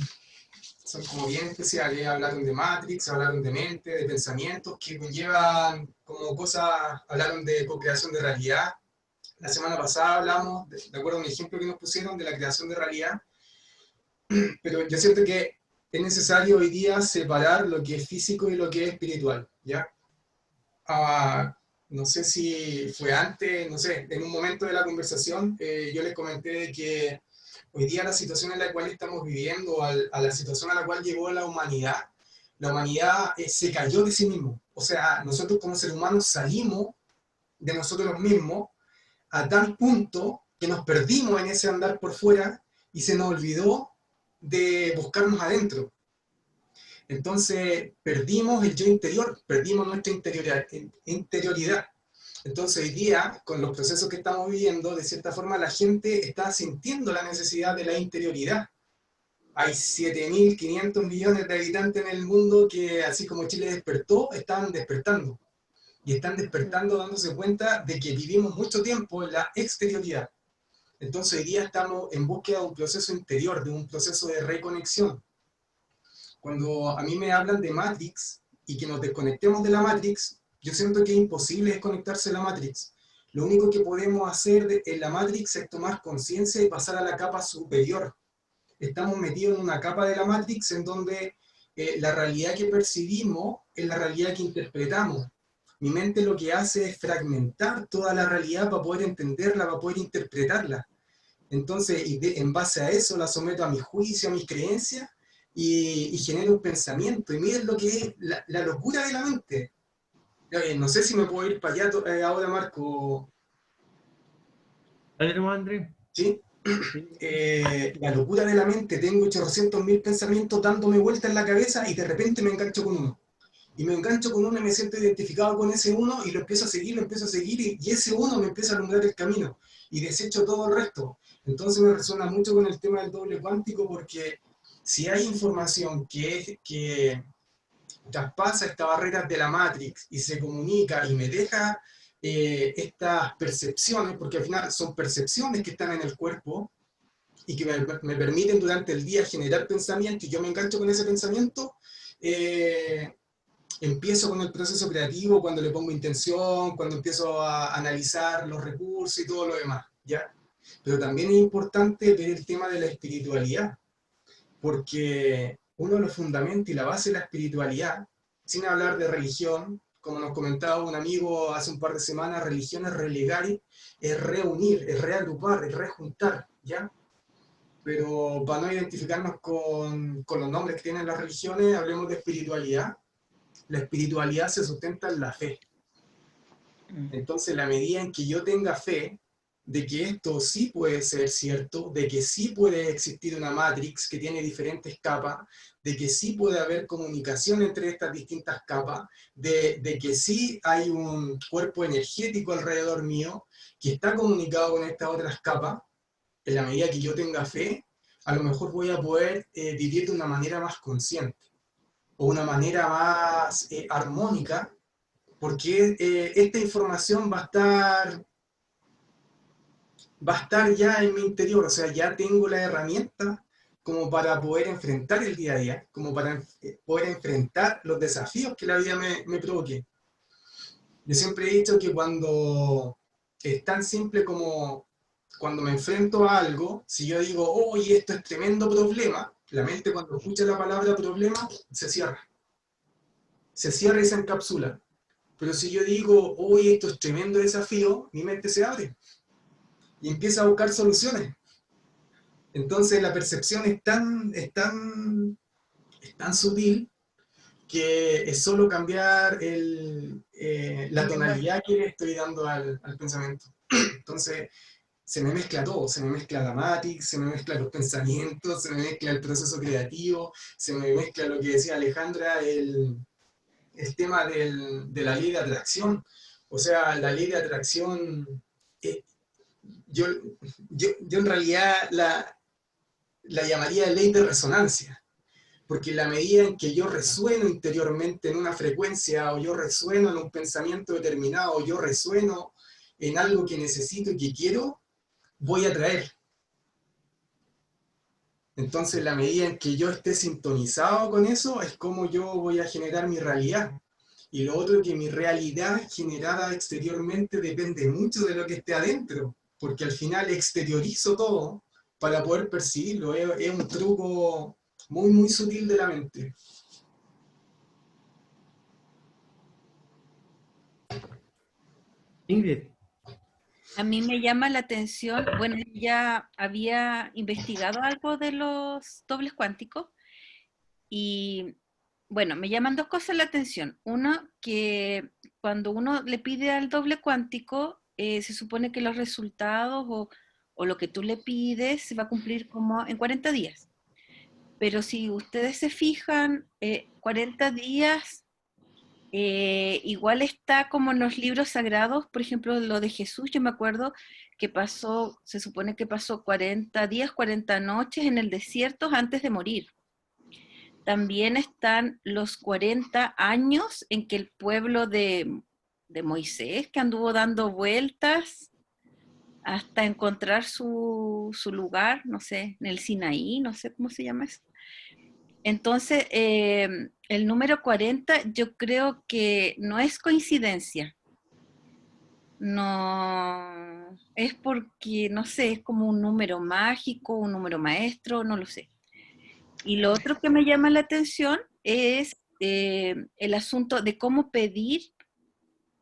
como bien especiales. Hablaron de Matrix, hablaron de mente, de pensamientos que conllevan como cosas, hablaron de co-creación de realidad. La semana pasada hablamos, de acuerdo a un ejemplo que nos pusieron, de la creación de realidad, pero yo siento que es necesario hoy día separar lo que es físico y lo que es espiritual, ¿ya? No sé si fue antes, no sé, en un momento de la conversación yo les comenté de que hoy día la situación en la cual estamos viviendo, a la situación a la cual llegó la humanidad se cayó de sí mismo. O sea, nosotros como seres humanos salimos de nosotros mismos a tal punto que nos perdimos en ese andar por fuera y se nos olvidó de buscarnos adentro. Entonces perdimos el yo interior, perdimos nuestra interioridad. Entonces hoy día, con los procesos que estamos viviendo, de cierta forma la gente está sintiendo la necesidad de la interioridad. Hay 7.500 millones de habitantes en el mundo que, así como Chile despertó, están despertando. Y están despertando dándose cuenta de que vivimos mucho tiempo en la exterioridad. Entonces hoy día estamos en búsqueda de un proceso interior, de un proceso de reconexión. Cuando a mí me hablan de Matrix y que nos desconectemos de la Matrix, yo siento que es imposible desconectarse de la Matrix. Lo único que podemos hacer en la Matrix es tomar conciencia y pasar a la capa superior. Estamos metidos en una capa de la Matrix en donde la realidad que percibimos es la realidad que interpretamos. Mi mente lo que hace es fragmentar toda la realidad para poder entenderla, para poder interpretarla. Entonces, en base a eso la someto a mi juicio, a mis creencias, y genero un pensamiento. Y miren lo que es la locura de la mente. No sé si me puedo ir para allá ahora, Marco. Dale nomás, Andrés. ¿Sí? Sí. La locura de la mente. Tengo 800.000 pensamientos dándome vuelta en la cabeza y de repente me engancho con uno. Y me engancho con uno y me siento identificado con ese uno y lo empiezo a seguir y ese uno me empieza a alumbrar el camino y desecho todo el resto. Entonces me resuena mucho con el tema del doble cuántico, porque si hay información que traspasa estas barreras de la Matrix y se comunica y me deja estas percepciones, porque al final son percepciones que están en el cuerpo y que me permiten durante el día generar pensamiento, y yo me engancho con ese pensamiento, empiezo con el proceso creativo cuando le pongo intención, cuando empiezo a analizar los recursos y todo lo demás, ¿ya? Pero también es importante ver el tema de la espiritualidad, porque uno de los fundamentos y la base de la espiritualidad, sin hablar de religión, como nos comentaba un amigo hace un par de semanas, religión es relegar, es reunir, es reagrupar, es rejuntar, ¿ya? Pero para no identificarnos con los nombres que tienen las religiones, hablemos de espiritualidad. La espiritualidad se sustenta en la fe. Entonces, la medida en que yo tenga fe de que esto sí puede ser cierto, de que sí puede existir una Matrix que tiene diferentes capas, de que sí puede haber comunicación entre estas distintas capas, de que sí hay un cuerpo energético alrededor mío que está comunicado con estas otras capas, en la medida que yo tenga fe, a lo mejor voy a poder vivir de una manera más consciente o una manera más armónica, porque esta información va a estar ya en mi interior, o sea, ya tengo la herramienta como para poder enfrentar el día a día, como para poder enfrentar los desafíos que la vida me provoque. Yo siempre he dicho que cuando es tan simple como cuando me enfrento a algo, si yo digo, oye, esto es tremendo problema, la mente cuando escucha la palabra problema se cierra y se encapsula. Pero si yo digo, oye, esto es tremendo desafío, mi mente se abre y empieza a buscar soluciones. Entonces la percepción es tan sutil que es solo cambiar la tonalidad que le estoy dando al pensamiento. Entonces, se me mezcla todo, se me mezcla la Matrix, se me mezclan los pensamientos, se me mezcla el proceso creativo, se me mezcla lo que decía Alejandra, el tema de la ley de atracción. O sea, la ley de atracción, eh, yo, yo en realidad la llamaría ley de resonancia, porque la medida en que yo resueno interiormente en una frecuencia, o yo resueno en un pensamiento determinado, o yo resueno en algo que necesito y que quiero, voy a traer. Entonces, la medida en que yo esté sintonizado con eso, es como yo voy a generar mi realidad. Y lo otro, que mi realidad generada exteriormente depende mucho de lo que esté adentro, porque al final exteriorizo todo para poder percibirlo. Es un truco muy, muy sutil de la mente. Ingrid, A mí me llama la atención, bueno, ya había investigado algo de los dobles cuánticos y, bueno, me llaman dos cosas la atención. Uno, que cuando uno le pide al doble cuántico, se supone que los resultados o lo que tú le pides se va a cumplir como en 40 días. Pero si ustedes se fijan, 40 días igual está como en los libros sagrados, por ejemplo, lo de Jesús, yo me acuerdo que pasó, se supone que pasó 40 días, 40 noches en el desierto antes de morir. También están los 40 años en que el pueblo de Moisés, que anduvo dando vueltas hasta encontrar su lugar, no sé, en el Sinaí, no sé cómo se llama eso. Entonces, el número 40 yo creo que no es coincidencia. No, es porque, no sé, es como un número mágico, un número maestro, no lo sé. Y lo otro que me llama la atención es el asunto de cómo pedir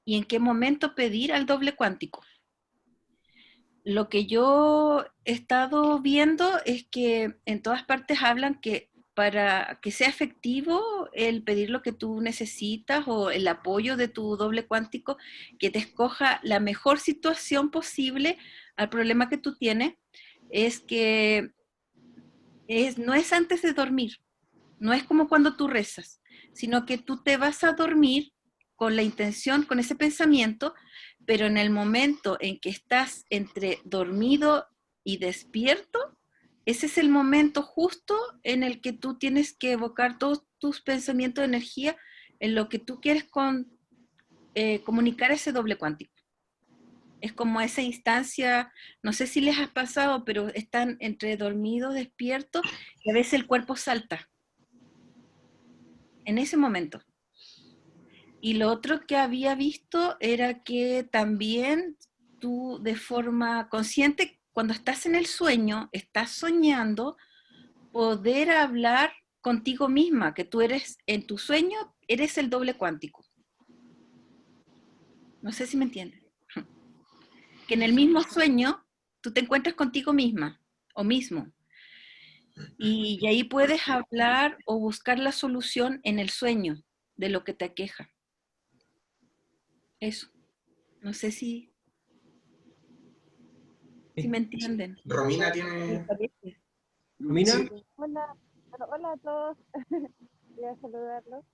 y en qué momento pedir al doble cuántico. Lo que yo he estado viendo es que en todas partes hablan que para que sea efectivo el pedir lo que tú necesitas o el apoyo de tu doble cuántico, que te escoja la mejor situación posible al problema que tú tienes, es que no es antes de dormir, no es como cuando tú rezas, sino que tú te vas a dormir con la intención, con ese pensamiento, pero en el momento en que estás entre dormido y despierto, ese es el momento justo en el que tú tienes que evocar todos tus pensamientos de energía en lo que tú quieres comunicar ese doble cuántico. Es como esa instancia, no sé si les has pasado, pero están entre dormido, despierto, y a veces el cuerpo salta en ese momento. Y lo otro que había visto era que también tú de forma consciente, cuando estás en el sueño, estás soñando, poder hablar contigo misma, que tú eres en tu sueño, eres el doble cuántico. No sé si me entienden. Que en el mismo sueño tú te encuentras contigo misma o mismo. Y ahí puedes hablar o buscar la solución en el sueño de lo que te aqueja. Eso. No sé si me entienden. Romina ¿Les tiene... parece? Romina, Sí, Hola, bueno, hola a todos. Quería saludarlos.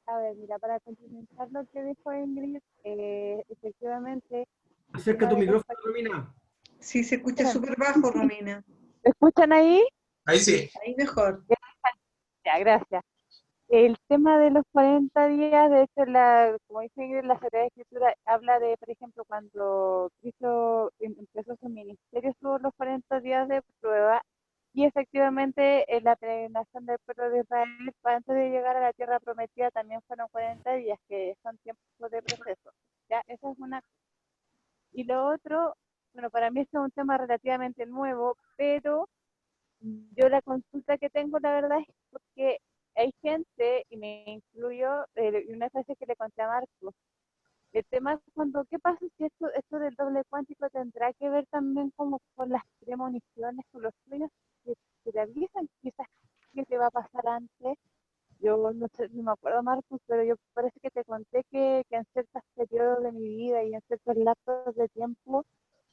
A ver, mira, para complementar lo que dijo Ingrid, efectivamente, el acerca tema tu de los... micrófono, Romina. Sí, se escucha Espérame, súper bajo, Romina. ¿me escuchan ahí? ahí sí. Ahí mejor. Ya, gracias. El tema de los 40 días, de hecho, como dice Ingrid, la Sagrada Escritura habla de, por ejemplo, cuando Cristo empezó su ministerio, estuvo los 40 días de prueba, y efectivamente en la peregrinación del pueblo de Israel, antes de llegar a la tierra prometida, también fueron 40 días, que son tiempos de proceso. ¿Ya? Esa es una. Y lo otro, bueno, para mí este es un tema relativamente nuevo, pero yo la consulta que tengo, la verdad, es porque hay gente, y me incluyo, y una frase que le conté a Marcos, el tema es cuando, ¿qué pasa si esto del doble cuántico tendrá que ver también como con las premoniciones, con los sueños que te avisan quizás qué te va a pasar antes? Yo no sé, no me acuerdo, Marcos, pero yo parece que te conté que en ciertos periodos de mi vida y en ciertos lapsos de tiempo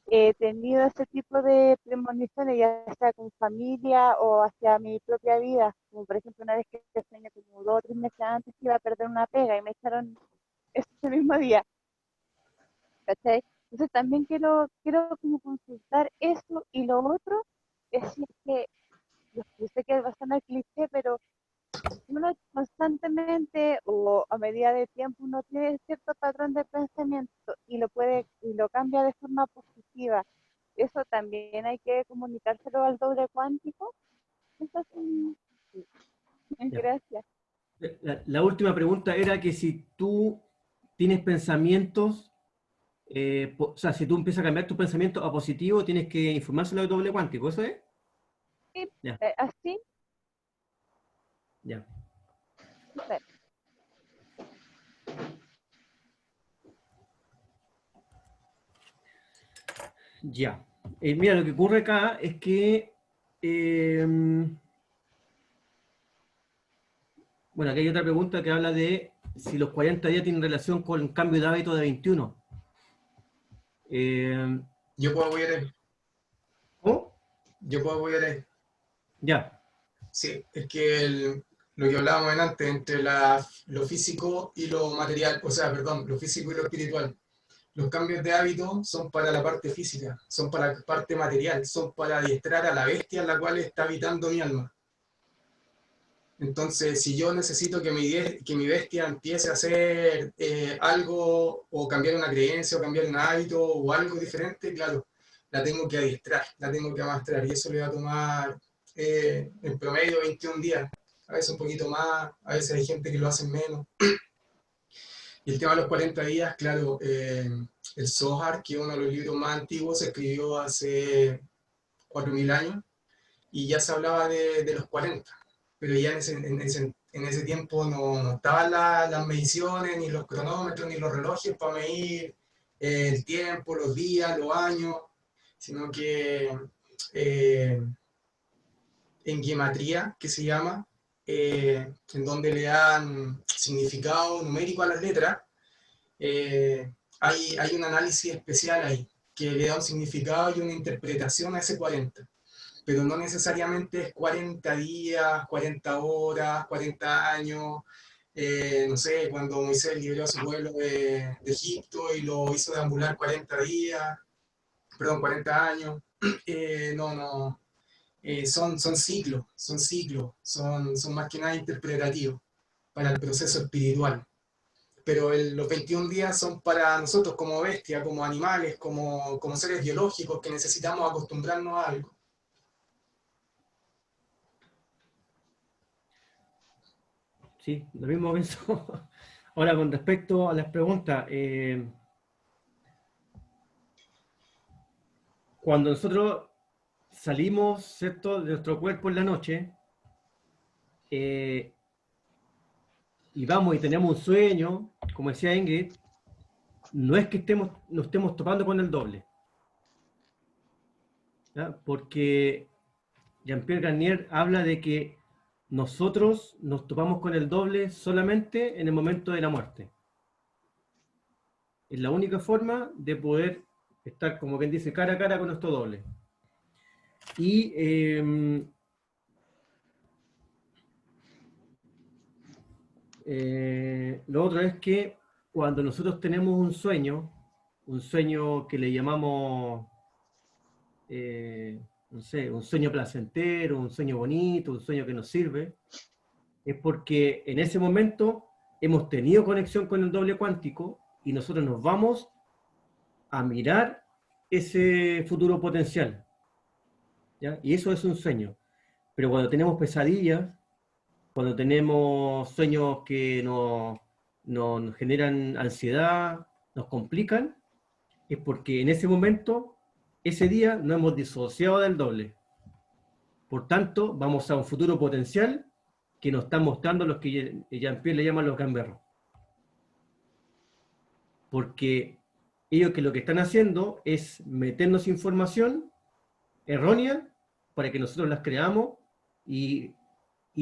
he tenido ese tipo de premoniciones, ya sea con familia o hacia mi propia vida. Como por ejemplo, una vez que soñé como 2 o 3 meses antes que iba a perder una pega y me echaron ese mismo día, ¿cachai? Entonces también quiero como consultar eso y lo otro es si es que, yo sé que va a sonar cliché, pero si uno constantemente o a medida de tiempo uno tiene cierto patrón de pensamiento y lo cambia de forma positiva, eso también hay que comunicárselo al doble cuántico. Entonces, sí, Ya. gracias. La última pregunta era que si tú tienes pensamientos, o sea, si tú empiezas a cambiar tu pensamiento a positivo, tienes que informárselo al doble cuántico, ¿eso es? Sí, Ya, así, ya. súper. Ya. Mira, lo que ocurre acá es que, bueno, aquí hay otra pregunta que habla de si los 40 días tienen relación con el cambio de hábito de 21. Eh, Yo puedo apoyar ahí. ¿Cómo? Yo puedo apoyar ahí. Ya, Sí, es que lo que hablábamos antes, entre lo físico y lo material, o sea, perdón, lo físico y lo espiritual. Los cambios de hábito son para la parte física, son para la parte material, son para adiestrar a la bestia en la cual está habitando mi alma. Entonces, si yo necesito que mi bestia empiece a hacer algo, o cambiar una creencia, o cambiar un hábito, o algo diferente, claro, la tengo que adiestrar, la tengo que amastrar, y eso le va a tomar en promedio 21 días, a veces un poquito más, a veces hay gente que lo hace menos. Y el tema de los 40 días, claro, el Zohar, que es uno de los libros más antiguos, se escribió hace 4000 años, y ya se hablaba de los 40, pero ya en ese tiempo no estaban las mediciones, ni los cronómetros, ni los relojes para medir el tiempo, los días, los años, sino que en gematría, que se llama, en donde le dan significado numérico a las letras, hay un análisis especial ahí, que le da un significado y una interpretación a ese 40. Pero no necesariamente es 40 días, 40 horas, 40 años. No sé, cuando Moisés liberó a su pueblo de Egipto y lo hizo deambular 40 días, perdón, 40 años. No, no. Son ciclos, son más que nada interpretativos para el proceso espiritual. Pero los 21 días son para nosotros como bestias, como animales, como seres biológicos que necesitamos acostumbrarnos a algo. sí, lo mismo pienso. Ahora, con respecto a las preguntas, cuando nosotros salimos, ¿cierto?, de nuestro cuerpo en la noche, y vamos y tenemos un sueño, como decía Ingrid, no es que nos estemos topando con el doble, ¿ya? Porque Jean-Pierre Garnier habla de que nosotros nos topamos con el doble solamente en el momento de la muerte. Es la única forma de poder estar, como quien dice, cara a cara con nuestro doble. Y lo otro es que cuando nosotros tenemos un sueño que le llamamos, no sé, un sueño placentero, un sueño bonito, un sueño que nos sirve, es porque en ese momento hemos tenido conexión con el doble cuántico y nosotros nos vamos a mirar ese futuro potencial, ¿ya? Y eso es un sueño. Pero cuando tenemos pesadillas, cuando tenemos sueños que nos generan ansiedad, nos complican, es porque en ese momento, ese día, no hemos disociado del doble. Por tanto, vamos a un futuro potencial que nos están mostrando los que Jean-Pierre le llaman los gamberros. Porque ellos que lo que están haciendo es meternos información errónea para que nosotros las creamos y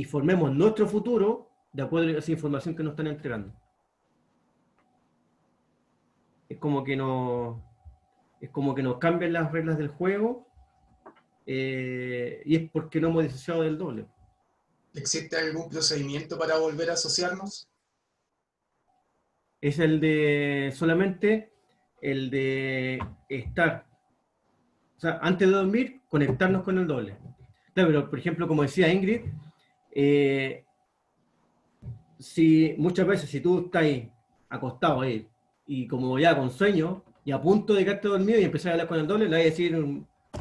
formemos nuestro futuro de acuerdo a esa información que nos están entregando. Es como que es como que nos cambian las reglas del juego, y es porque no hemos disociado del doble. ¿Existe algún procedimiento para volver a asociarnos? Es el de solamente el de estar, o sea, antes de dormir, conectarnos con el doble. Claro, pero por ejemplo, como decía Ingrid, si muchas veces si tú estás ahí, acostado ahí, y como ya con sueño, y a punto de quedarte dormido y empezar a hablar con el doble, le vas a decir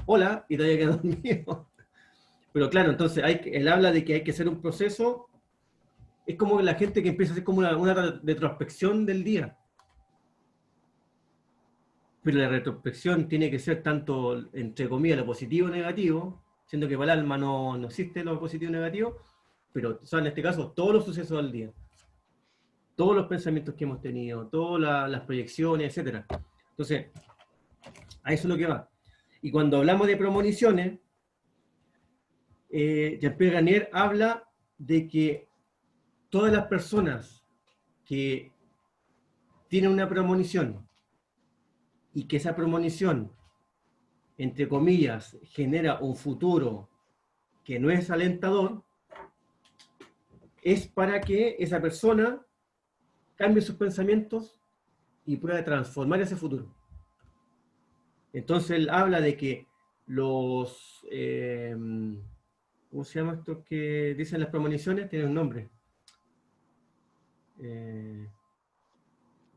hola, y te vas a quedar dormido. Pero claro, entonces él habla de que hay que hacer un proceso, es como la gente que empieza a hacer como una retrospección del día. Pero la retrospección tiene que ser tanto, entre comillas, lo positivo o negativo, siendo que para el alma no existe lo positivo o negativo, pero o sea, en este caso todos los sucesos del día, todos los pensamientos que hemos tenido, todas las proyecciones, etc. Entonces, a eso es lo que va. Y cuando hablamos de premoniciones, Jean-Pierre Garnier habla de que todas las personas que tienen una premonición y que esa premonición, entre comillas, genera un futuro que no es alentador, es para que esa persona cambie sus pensamientos y pueda transformar ese futuro. Entonces él habla de que los... ¿cómo se llama esto que dicen las premoniciones? Tiene un nombre.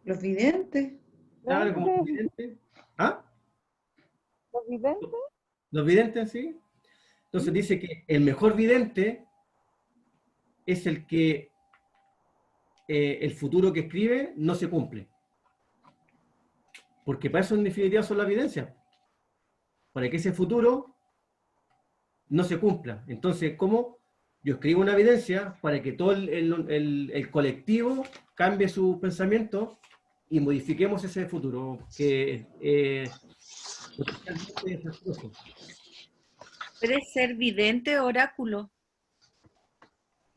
Los videntes. Claro, como los videntes. ¿Ah? ¿Los videntes? Los videntes, sí. Entonces dice que el mejor vidente es el que el futuro que escribe no se cumple. Porque para eso en definitiva son las evidencias. Para que ese futuro no se cumpla. Entonces, ¿cómo? Yo escribo una evidencia para que todo el colectivo cambie su pensamiento y modifiquemos ese futuro que potencialmente es desastroso. ¿Puede ser vidente o oráculo?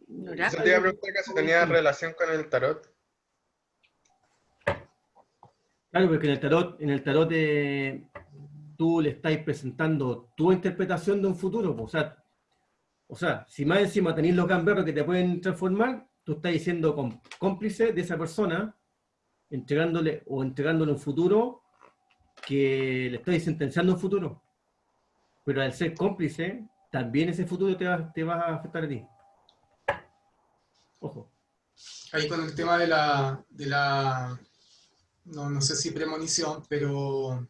Yo te iba a preguntar que si tenía relación con el tarot. Claro, porque en el tarot tú le estás presentando tu interpretación de un futuro. O sea, si más encima tenéis los gamberros que te pueden transformar, tú estás diciendo cómplice de esa persona, entregándole un futuro que le estás sentenciando un futuro. Pero al ser cómplice, también ese futuro te va a afectar a ti. Ojo. Ahí con el tema de no sé si premonición, pero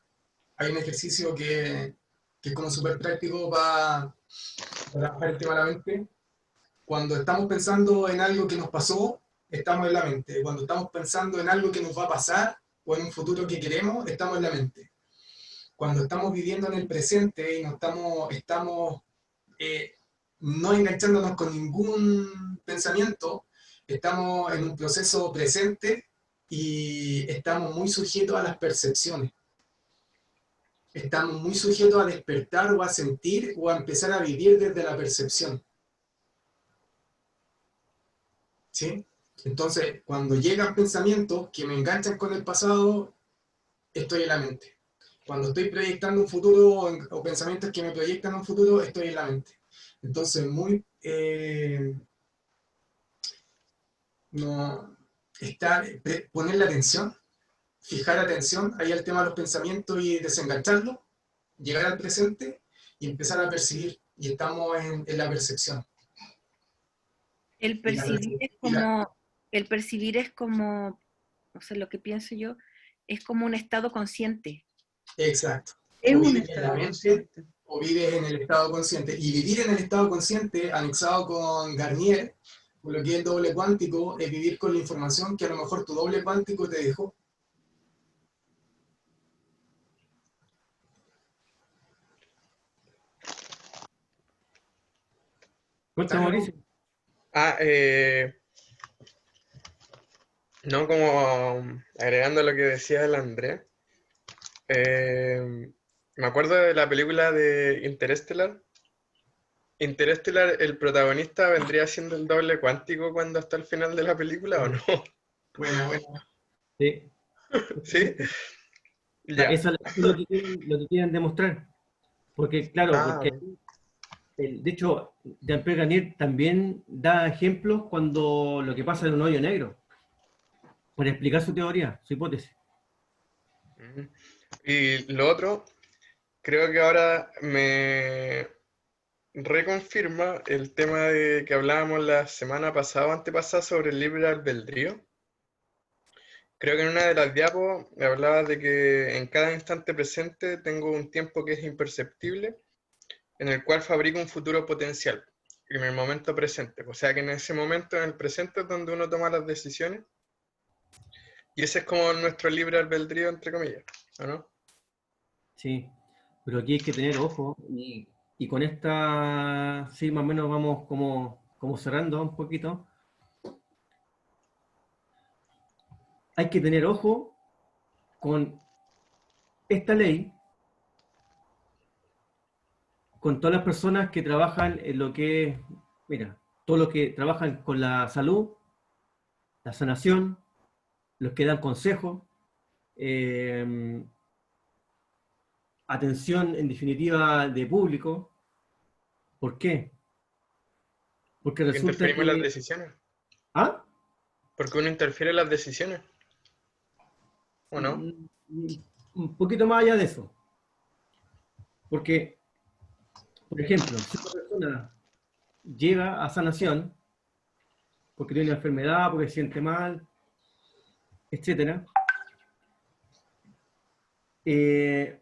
hay un ejercicio que es como súper práctico para trabajar el tema de la mente. Cuando estamos pensando en algo que nos pasó, estamos en la mente. Cuando estamos pensando en algo que nos va a pasar o en un futuro que queremos, estamos en la mente. Cuando estamos viviendo en el presente y no estamos no enganchándonos con ningún pensamiento, estamos en un proceso presente y estamos muy sujetos a las percepciones. Estamos muy sujetos a despertar o a sentir o a empezar a vivir desde la percepción. ¿Sí? Entonces, cuando llegan pensamientos que me enganchan con el pasado, estoy en la mente. Cuando estoy proyectando un futuro o pensamientos que me proyectan un futuro, estoy en la mente. Entonces, poner la atención, fijar atención ahí al tema de los pensamientos y desengancharlo, llegar al presente y empezar a percibir. Y estamos en la percepción. El percibir es como, o sea, lo que pienso yo, es como un estado consciente. Exacto. Es O un vives en la estado mente consciente. o vives en el estado consciente. Y vivir en el estado consciente, anexado con Garnier, con lo que es el doble cuántico, es vivir con la información que a lo mejor tu doble cuántico te dejó. Cuéntame, Mauricio. No, como agregando lo que decía el Andrés, me acuerdo de la película de Interestelar. Interestelar, el protagonista vendría siendo el doble cuántico cuando está al final de la película, ¿o no? Buena. Sí. ¿Sí? O sea, Ya. eso es lo que quieren demostrar. Porque, claro, Ah, porque de hecho, Jean-Pierre Garnier también da ejemplos cuando lo que pasa en un hoyo negro, para explicar su teoría, su hipótesis. mm. Y lo otro, creo que ahora me reconfirma el tema de que hablábamos la semana pasada o antepasada sobre el libre albedrío. Creo que en una de las diapos me hablaba de que en cada instante presente tengo un tiempo que es imperceptible, en el cual fabrico un futuro potencial, en el momento presente. O sea que en ese momento, en el presente, es donde uno toma las decisiones. Y ese es como nuestro libre albedrío, entre comillas, ¿o no? Sí, pero aquí hay que tener ojo, y con esta, sí, más o menos vamos como cerrando un poquito. Hay que tener ojo con esta ley, con todas las personas que trabajan en lo que, mira, todos los que trabajan con la salud, la sanación, los que dan consejos, atención en definitiva de público. ¿Por qué? Porque Porque resulta interferimos en las que... decisiones. ¿Ah? Porque uno interfiere en las decisiones, ¿o no? Un poquito más allá de eso. Porque, por ejemplo, si una persona llega a sanación porque tiene una enfermedad, porque se siente mal, etc., esta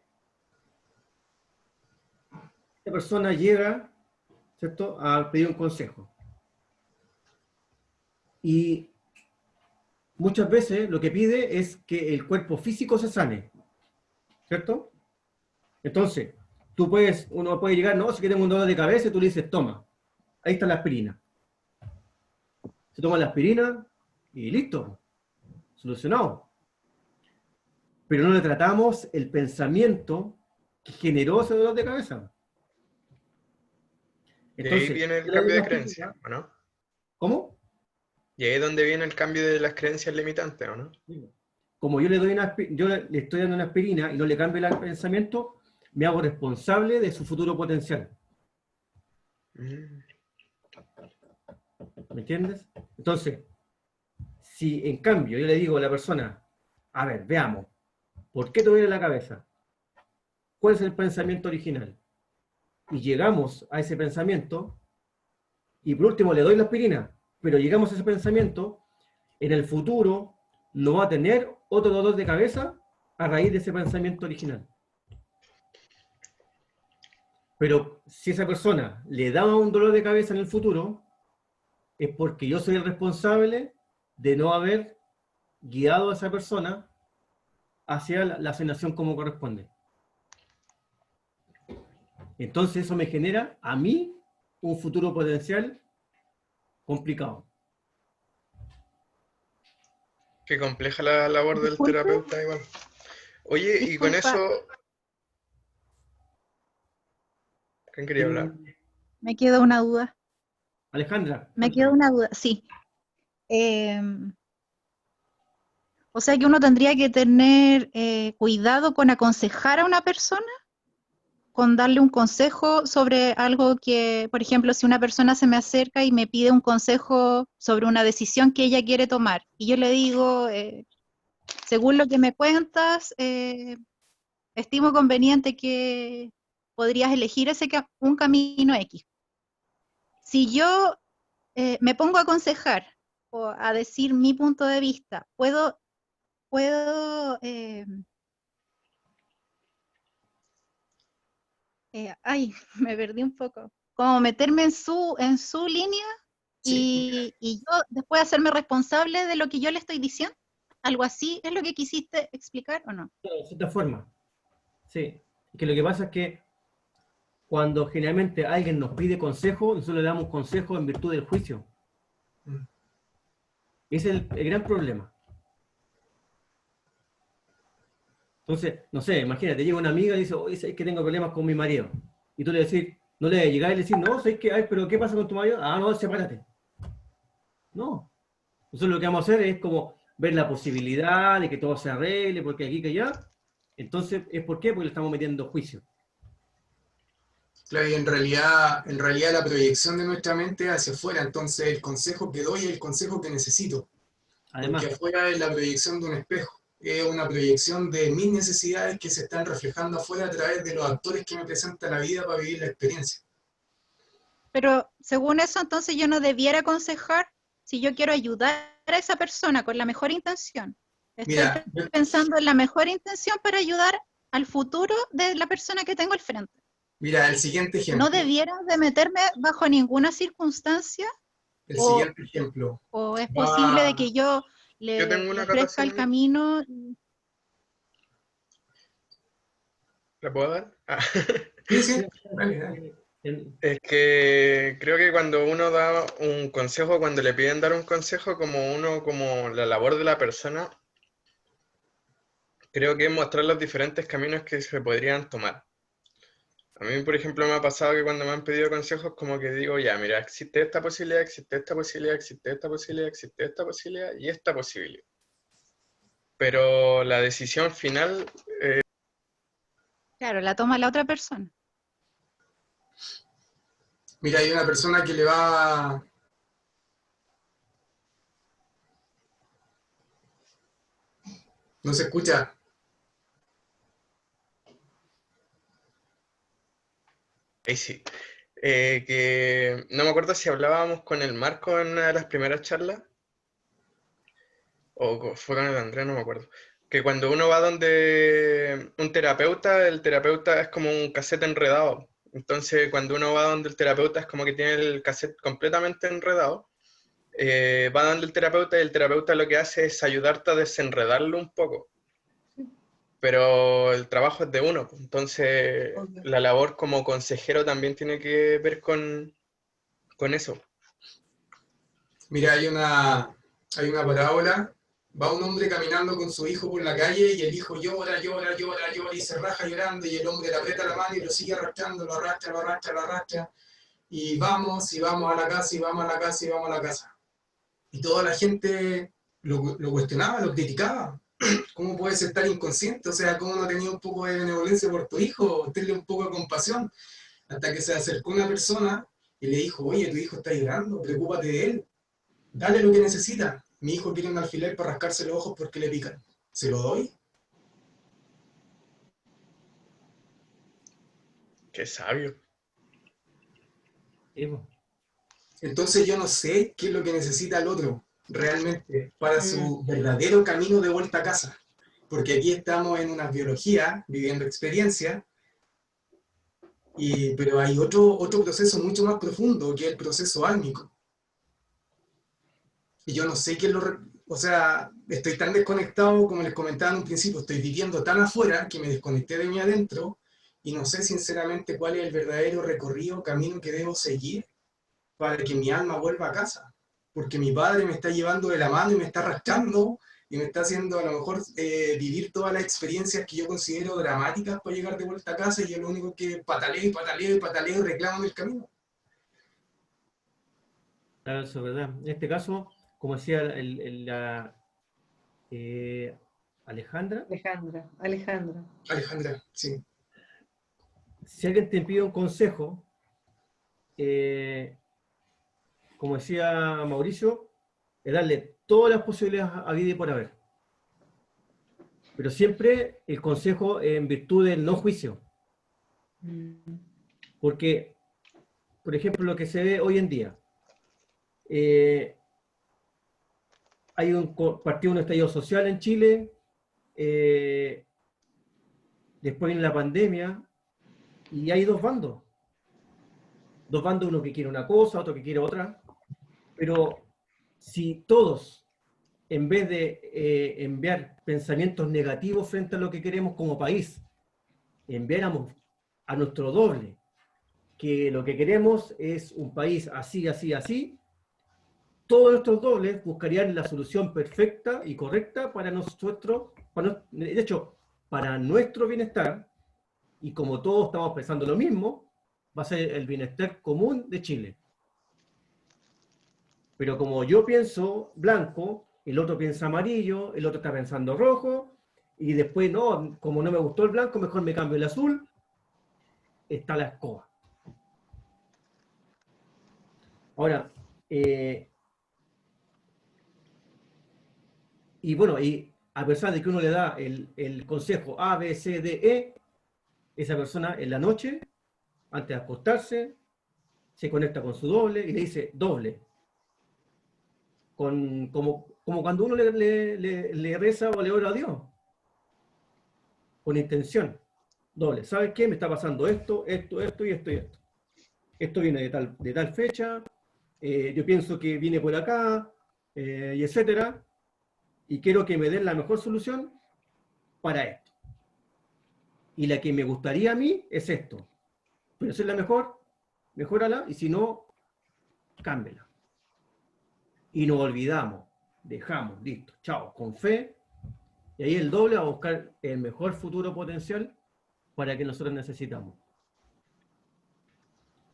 persona llega, ¿cierto?, a pedir un consejo. Y muchas veces lo que pide es que el cuerpo físico se sane, ¿cierto? Entonces, uno puede llegar, no, si que tengo un dolor de cabeza, y tú le dices, toma, ahí está la aspirina. Se toma la aspirina y listo, solucionado. Pero no le tratamos el pensamiento que generó ese dolor de cabeza. Y ahí Entonces, viene el yo le doy cambio de una creencia, aspirina. ¿o no? ¿Cómo? Y ahí es donde viene el cambio de las creencias limitantes, ¿o no? Como yo le estoy dando una aspirina y no le cambio el pensamiento, me hago responsable de su futuro potencial. Mm. ¿Me entiendes? Entonces, si en cambio yo le digo a la persona, a ver, veamos, ¿por qué te duele la cabeza? ¿Cuál es el pensamiento original? Y llegamos a ese pensamiento, y por último le doy la aspirina, pero llegamos a ese pensamiento, en el futuro no va a tener otro dolor de cabeza a raíz de ese pensamiento original. Pero si esa persona le da un dolor de cabeza en el futuro, es porque yo soy el responsable de no haber guiado a esa persona hacia la sanación como corresponde. Entonces eso me genera a mí un futuro potencial complicado. Qué compleja la labor del Disculpe. terapeuta igual. Oye, y con Disculpa. eso... ¿Quién quería hablar? Me queda una duda. Alejandra. Me queda una duda, sí. O sea que uno tendría que tener cuidado con aconsejar a una persona, con darle un consejo sobre algo que, por ejemplo, si una persona se me acerca y me pide un consejo sobre una decisión que ella quiere tomar, y yo le digo, según lo que me cuentas, estimo conveniente que podrías elegir un camino X. Si yo me pongo a aconsejar o a decir mi punto de vista, puedo ay, me perdí un poco, como meterme en su línea Sí. y yo después hacerme responsable de lo que yo le estoy diciendo. ¿Algo así es lo que quisiste explicar o no? De cierta forma. Sí. Que lo que pasa es que cuando generalmente alguien nos pide consejo, nosotros le damos consejo en virtud del juicio. Mm. Ese es el gran problema. Entonces, no sé, imagínate, llega una amiga y dice, oye, es que tengo problemas con mi marido. Y tú le decís, no le llegáis y le decís, no, ¿sabes qué? Ay, pero ¿qué pasa con tu marido? Ah, no, sepárate. No. Nosotros lo que vamos a hacer es como ver la posibilidad de que todo se arregle, porque aquí que allá, Entonces, ¿es por qué? Porque le estamos metiendo juicio. Claro, y en realidad la proyección de nuestra mente hacia afuera, entonces el consejo que doy es el consejo que necesito, Además, porque afuera es la proyección de un espejo, es una proyección de mis necesidades que se están reflejando afuera a través de los actores que me presenta la vida para vivir la experiencia. Pero según eso, entonces yo no debiera aconsejar si yo quiero ayudar a esa persona con la mejor intención. Estoy Mira, pensando en la mejor intención para ayudar al futuro de la persona que tengo al frente. mira, el siguiente ejemplo. No debiera de meterme bajo ninguna circunstancia El o- siguiente ejemplo. o es Va- posible de que yo le tengo una ofrezca el acotación. camino. ¿La puedo dar? Ah. Sí, sí, dale, dale. Es que creo que cuando uno da un consejo, cuando le piden dar un consejo, como la labor de la persona, creo que es mostrar los diferentes caminos que se podrían tomar. A mí, por ejemplo, me ha pasado que cuando me han pedido consejos, como que digo, ya, mira, existe esta posibilidad, existe esta posibilidad, existe esta posibilidad, existe esta posibilidad y esta posibilidad. Pero la decisión final, Claro, la toma la otra persona. Mira, hay una persona que le va... No se escucha. ahí sí, que no me acuerdo si hablábamos con el Marco en una de las primeras charlas, o fue con el Andrés, no me acuerdo. Que cuando uno va donde un terapeuta, el terapeuta es como un cassette enredado. Entonces, cuando uno va donde el terapeuta es como que tiene el cassette completamente enredado. Va donde el terapeuta y el terapeuta lo que hace es ayudarte a desenredarlo un poco. Pero el trabajo es de uno. Entonces, Obvio. la labor como consejero también tiene que ver con eso. Mira, hay una parábola. Va un hombre caminando con su hijo por la calle y el hijo llora, llora, llora, llora y se raja llorando y el hombre le aprieta la mano y lo sigue arrastrando, lo arrastra, lo arrastra, lo arrastra. Y vamos a la casa, y vamos a la casa, y vamos a la casa. Y toda la gente lo cuestionaba, lo criticaba. ¿Cómo puedes estar inconsciente? O sea, ¿cómo no tenías un poco de benevolencia por tu hijo? Tenerle un poco de compasión. Hasta que se acercó una persona y le dijo, oye, tu hijo está llorando, preocúpate de él. Dale lo que necesita. Mi hijo quiere un alfiler para rascarse los ojos porque le pican. ¿Se lo doy? Qué sabio. Entonces yo no sé qué es lo que necesita el otro realmente para su verdadero camino de vuelta a casa. Porque aquí estamos en una biología, viviendo experiencia, pero hay otro proceso mucho más profundo, que es el proceso álmico. Y yo no sé qué es o sea, estoy tan desconectado, como les comentaba en un principio, estoy viviendo tan afuera que me desconecté de mí adentro y no sé sinceramente cuál es el verdadero recorrido, camino que debo seguir para que mi alma vuelva a casa. Porque mi padre me está llevando de la mano y me está arrastrando y me está haciendo a lo mejor vivir todas las experiencias que yo considero dramáticas para llegar de vuelta a casa y yo lo único que pataleo y pataleo y pataleo y reclamo en el camino. Claro, eso es verdad. En este caso, como decía Alejandra, Alejandra, sí. si alguien te pide un consejo, como decía Mauricio, es darle todas las posibilidades a vida y por haber. Pero siempre el consejo en virtud del no juicio. Porque, por ejemplo, lo que se ve hoy en día, hay partido un estallido social en Chile, después viene la pandemia, y hay dos bandos. Dos bandos, uno que quiere una cosa, otro que quiere otra. Pero si todos, en vez de enviar pensamientos negativos frente a lo que queremos como país, enviáramos a nuestro doble, que lo que queremos es un país así, así, así, todos nuestros dobles buscarían la solución perfecta y correcta para nosotros, de hecho, para nuestro bienestar, y como todos estamos pensando lo mismo, va a ser el bienestar común de Chile. Pero como yo pienso blanco, el otro piensa amarillo, el otro está pensando rojo, y después, no, como no me gustó el blanco, mejor me cambio el azul, está la escoba. Ahora, y bueno, y a pesar de que uno le da el consejo A, B, C, D, E, esa persona en la noche, antes de acostarse, se conecta con su doble y le dice doble. Como cuando uno le reza o le ora a Dios, con intención, doble. ¿Sabes qué? Me está pasando esto, esto, esto y esto y esto. Esto viene de tal fecha, yo pienso que viene por acá, y etcétera, y quiero que me den la mejor solución para esto. Y la que me gustaría a mí es esto. Pero si es la mejor, mejórala, y si no, cámbiala. Y nos olvidamos, dejamos, listo, chao, con fe, y ahí el doble va a buscar el mejor futuro potencial para que nosotros necesitamos.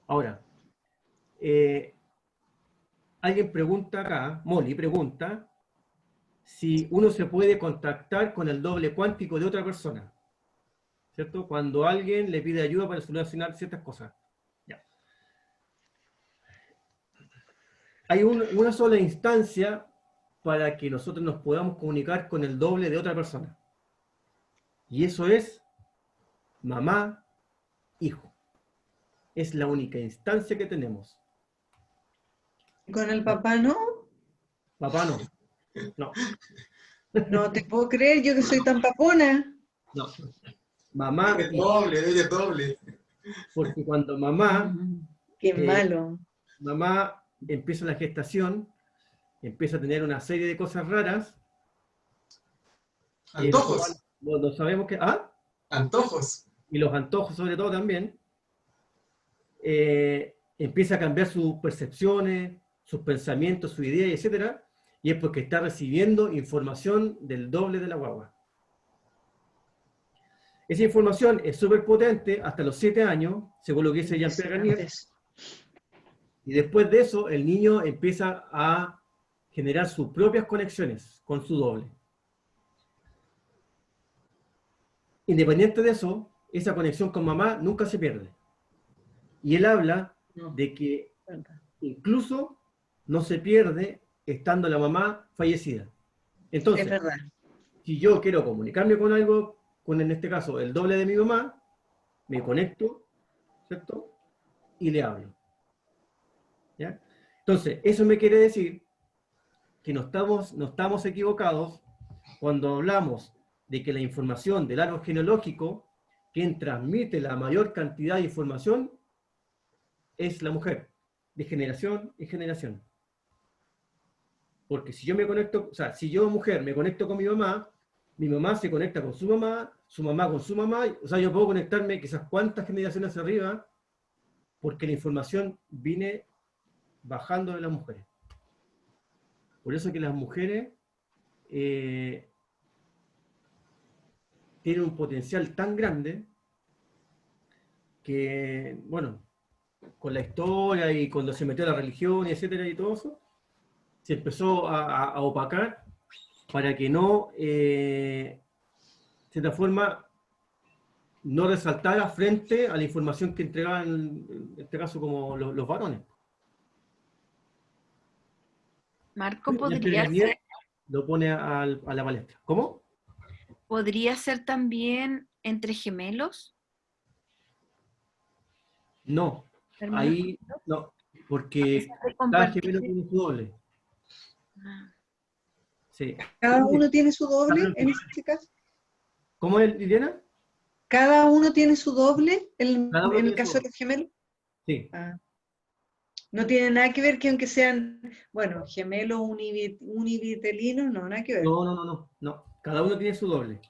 Ahora, alguien pregunta acá, Molly pregunta, si uno se puede contactar con el doble cuántico de otra persona, ¿cierto? Cuando alguien le pide ayuda para solucionar ciertas cosas. Ya. Hay una sola instancia para que nosotros nos podamos comunicar con el doble de otra persona. Y eso es mamá, hijo. Es la única instancia que tenemos. ¿Con el papá no? Papá no. No. No te puedo creer, yo que soy tan papona. No. Mamá, Eres hijo. doble, eres doble. Porque cuando mamá, Qué malo. mamá empieza la gestación, empieza a tener una serie de cosas raras. Antojos. No sabemos qué. ¿Ah? Antojos. Y los antojos sobre todo también. Empieza a cambiar sus percepciones, sus pensamientos, sus ideas, etc. Y es porque está recibiendo información del doble de la guagua. Esa información es súper potente hasta los 7 años, según lo que dice Jean-Pierre Garnier. Y después de eso, el niño empieza a generar sus propias conexiones con su doble. Independiente de eso, esa conexión con mamá nunca se pierde. Y él habla de que incluso no se pierde estando la mamá fallecida. Entonces, Es verdad. si yo quiero comunicarme con algo, con en este caso el doble de mi mamá, me conecto, ¿cierto? Y le hablo. ¿Ya? Entonces, eso me quiere decir que no estamos equivocados cuando hablamos de que la información del árbol genealógico, quien transmite la mayor cantidad de información, es la mujer, de generación en generación. Porque si yo me conecto, o sea, si yo, mujer, me conecto con mi mamá se conecta con su mamá con su mamá, o sea, yo puedo conectarme quizás cuántas generaciones arriba, porque la información viene bajando de las mujeres. Por eso que las mujeres tienen un potencial tan grande que, bueno, con la historia y cuando se metió la religión y etcétera y todo eso, se empezó a opacar para que no, de cierta forma, no resaltara frente a la información que entregaban, en este caso, como los varones. Marco, podría ser, lo pone a la palestra. ¿Cómo? ¿podría ser también entre gemelos? No, ¿Hermanos ahí no, porque de cada compartir? gemelo tiene su doble. Ah. Sí. ¿Cada uno tiene su doble en este caso? ¿Cómo es, Liliana? ¿Cada uno tiene su doble en Cada uno el tiene caso su de los gemelos? Sí. Ah. No tiene nada que ver que aunque sean, bueno, gemelos univitelinos, no, nada que ver. No. Cada uno tiene su doble.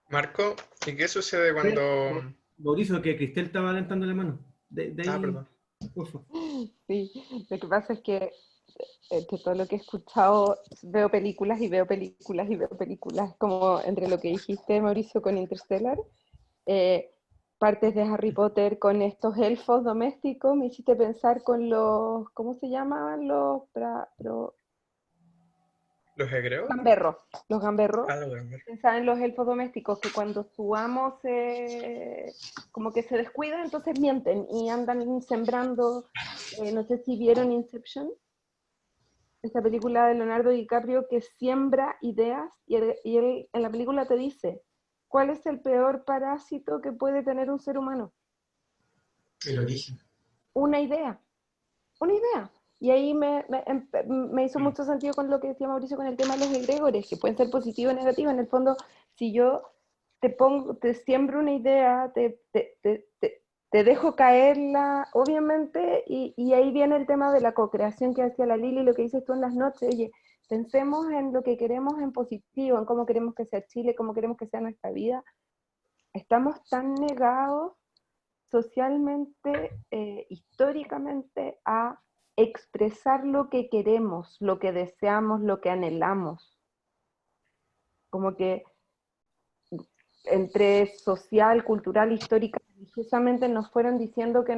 Marco, ¿y qué sucede cuando... Mauricio, que Cristel estaba alentando la mano. De ahí, perdón. por favor. Sí, lo que pasa es que entre todo lo que he escuchado, veo películas y veo películas y veo películas, como entre lo que dijiste, Mauricio, con Interstellar, partes de Harry Potter con estos elfos domésticos, me hiciste pensar con los, ¿cómo se llamaban los? ¿Los egreos? Gamberros. Los gamberros. Ah, los gamberros. Saben los elfos domésticos que cuando su amo como que se descuida, entonces mienten y andan sembrando, no sé si vieron Inception, esa película de Leonardo DiCaprio que siembra ideas y él en la película te dice, ¿cuál es el peor parásito que puede tener un ser humano? El origen. Una idea. Una idea. Y ahí me hizo mucho sentido con lo que decía Mauricio con el tema de los egregores, que pueden ser positivos o negativos. En el fondo, si yo te siembro una idea, te dejo caerla, obviamente, y ahí viene el tema de la co-creación que hacía la Lili, lo que dices tú en las noches. Oye, pensemos en lo que queremos en positivo, en cómo queremos que sea Chile, cómo queremos que sea nuestra vida. Estamos tan negados socialmente, históricamente, a expresar lo que queremos, lo que deseamos, lo que anhelamos. Como que entre social, cultural, histórica, religiosamente nos fueron diciendo que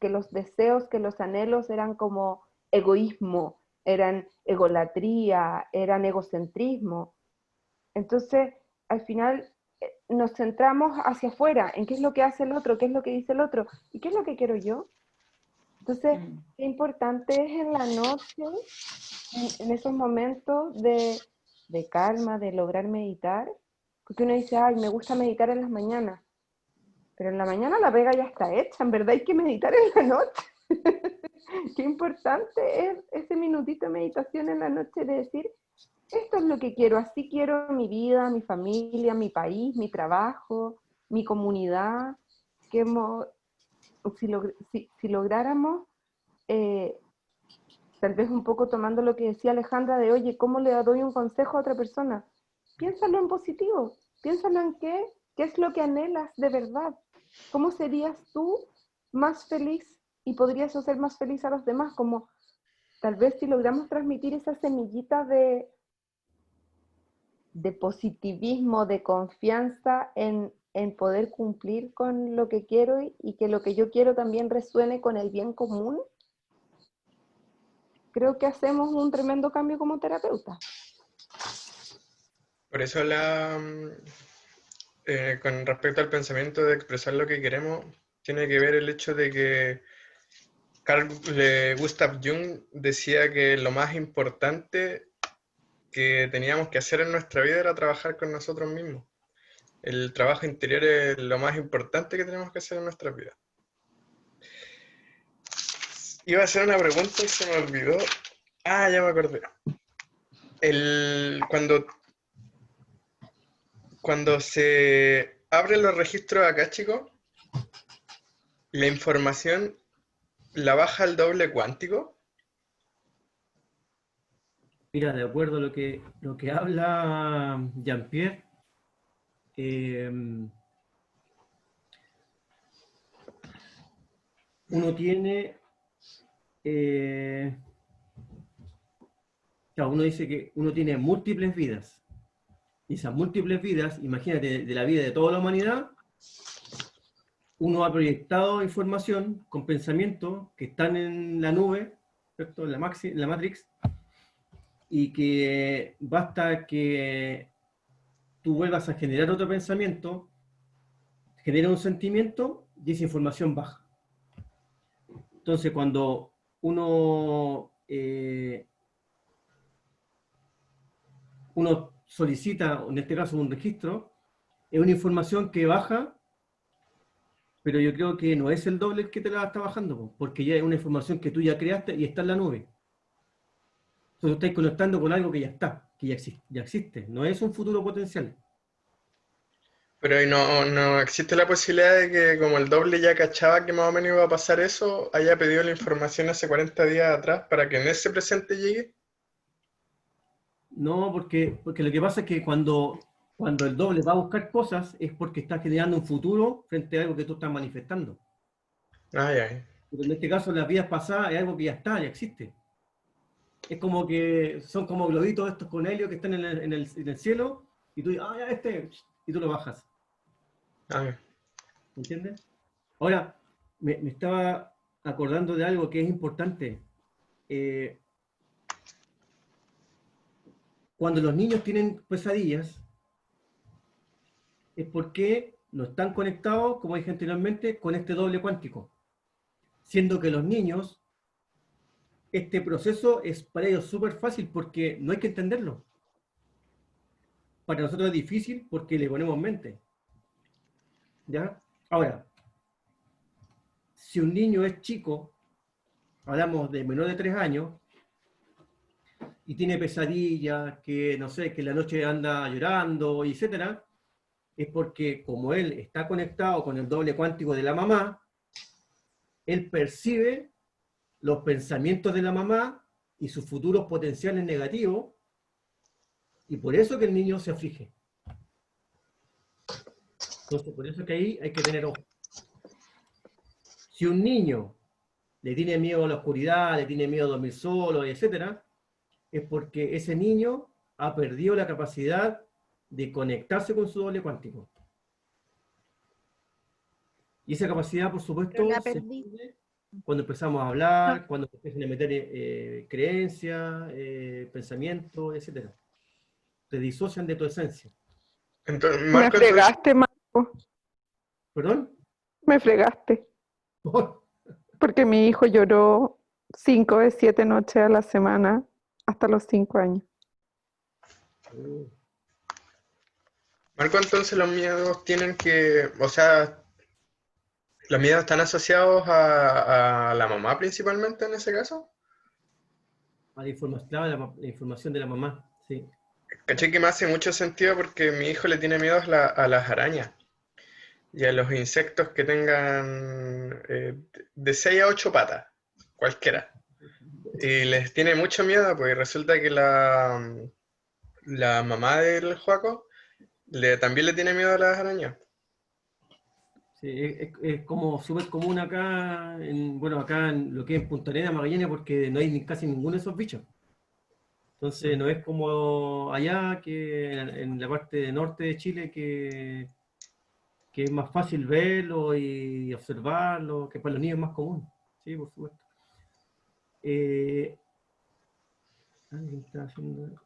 los deseos, que los anhelos eran como egoísmo, eran egolatría, eran egocentrismo. Entonces, al final nos centramos hacia afuera, en qué es lo que hace el otro, qué es lo que dice el otro, y qué es lo que quiero yo. Entonces, qué importante es en la noche, en esos momentos de calma, de lograr meditar, porque uno dice, ay, me gusta meditar en las mañanas, pero en la mañana la pega ya está hecha, en verdad hay que meditar en la noche. Qué importante es ese minutito de meditación en la noche de decir, esto es lo que quiero, así quiero mi vida, mi familia, mi país, mi trabajo, mi comunidad, que si lográramos, tal vez un poco tomando lo que decía Alejandra de, oye, ¿cómo le doy un consejo a otra persona? Piénsalo en positivo, piénsalo en qué es lo que anhelas de verdad, cómo serías tú más feliz y podrías hacer más feliz a los demás, como tal vez si logramos transmitir esa semillita de positivismo, de confianza en poder cumplir con lo que quiero y que lo que yo quiero también resuene con el bien común, creo que hacemos un tremendo cambio como terapeuta. Por eso con respecto al pensamiento de expresar lo que queremos, tiene que ver el hecho de que Carl Gustav Jung decía que lo más importante que teníamos que hacer en nuestra vida era trabajar con nosotros mismos. El trabajo interior es lo más importante que tenemos que hacer en nuestra vida. Iba a hacer una pregunta y se me olvidó. Ah, ya me acordé. Cuando se abren los registros acá, chicos, la información la baja al doble cuántico. Mira, de acuerdo a lo que habla Jean-Pierre, uno tiene, claro, uno dice que uno tiene múltiples vidas. Y esas múltiples vidas, imagínate, de la vida de toda la humanidad, uno ha proyectado información con pensamientos que están en la nube, ¿cierto? En la Matrix, y que basta que tú vuelvas a generar otro pensamiento, genera un sentimiento y esa información baja. Entonces, cuando uno solicita, en este caso un registro, es una información que baja, pero yo creo que no es el doble el que te la está bajando, porque ya es una información que tú ya creaste y está en la nube. Entonces estás conectando con algo que ya está, que ya existe, no es un futuro potencial. Pero ahí no existe la posibilidad de que como el doble ya cachaba que más o menos iba a pasar eso, haya pedido la información hace 40 días atrás para que en ese presente llegue. No, porque lo que pasa es que cuando el doble va a buscar cosas es porque está generando un futuro frente a algo que tú estás manifestando. Ay, ay. Pero en este caso, las vidas pasadas es algo que ya está, ya existe. Es como que son como globitos estos con helio que están en el cielo y tú dices, ya y tú lo bajas. Ay. ¿Me entiendes? Ahora, me estaba acordando de algo que es importante. cuando los niños tienen pesadillas, es porque no están conectados, como dije anteriormente, con este doble cuántico. Siendo que los niños, este proceso es para ellos súper fácil porque no hay que entenderlo. Para nosotros es difícil porque le ponemos mente. ¿Ya? Ahora, si un niño es chico, hablamos de menor de 3 años, y tiene pesadillas, que no sé, que en la noche anda llorando, etc., es porque como él está conectado con el doble cuántico de la mamá, él percibe los pensamientos de la mamá y sus futuros potenciales negativos, y por eso que el niño se aflige. Entonces, por eso que ahí hay que tener ojo. Si un niño le tiene miedo a la oscuridad, le tiene miedo a dormir solo, etc., es porque ese niño ha perdido la capacidad de conectarse con su doble cuántico. Y esa capacidad, por supuesto, Pero la se perdí. pierde cuando empezamos a hablar, cuando empiezan a meter creencias, pensamientos, etc. Te disocian de tu esencia. Entonces, Me Marco, entonces, fregaste, Marco. ¿Perdón? Me fregaste. Porque mi hijo lloró 5 de 7 noches a la semana hasta los 5 años. Marco, entonces los miedos tienen que, o sea, los miedos están asociados a la mamá principalmente en ese caso. A la información, claro, la información de la mamá, sí. Caché que me hace mucho sentido porque mi hijo le tiene miedo a las arañas y a los insectos que tengan de 6 a 8 patas, cualquiera. Y les tiene mucho miedo porque resulta que la mamá del Joaco también le tiene miedo a las arañas. Sí, es como súper común acá, bueno, acá en lo que es en Punta Arenas, Magallanes, porque no hay casi ninguno de esos bichos. Entonces no es como allá, que en la parte norte de Chile, que es más fácil verlo y observarlo, que para los niños es más común. Sí, por supuesto. ¿Alguien está haciendo?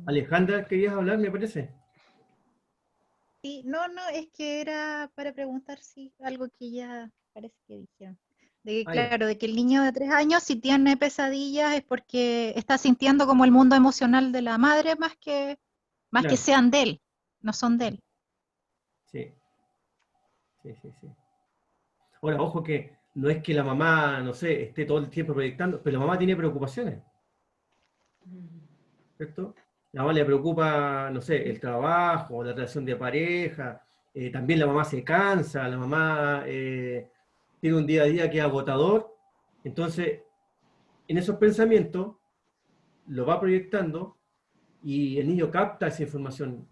Alejandra, ¿querías hablar, me parece? Sí, no, es que era para preguntar si algo que ya parece que dijeron. De que, Ah, ya. claro, de que el niño de 3 años, si tiene pesadillas, es porque está sintiendo como el mundo emocional de la madre más que Claro. sean de él, no son de él. Sí. Sí. Ahora, ojo que no es que la mamá, no sé, esté todo el tiempo proyectando, pero la mamá tiene preocupaciones, ¿cierto? La mamá le preocupa, no sé, el trabajo, la relación de pareja, también la mamá se cansa, la mamá tiene un día a día que es agotador, entonces en esos pensamientos lo va proyectando y el niño capta esa información.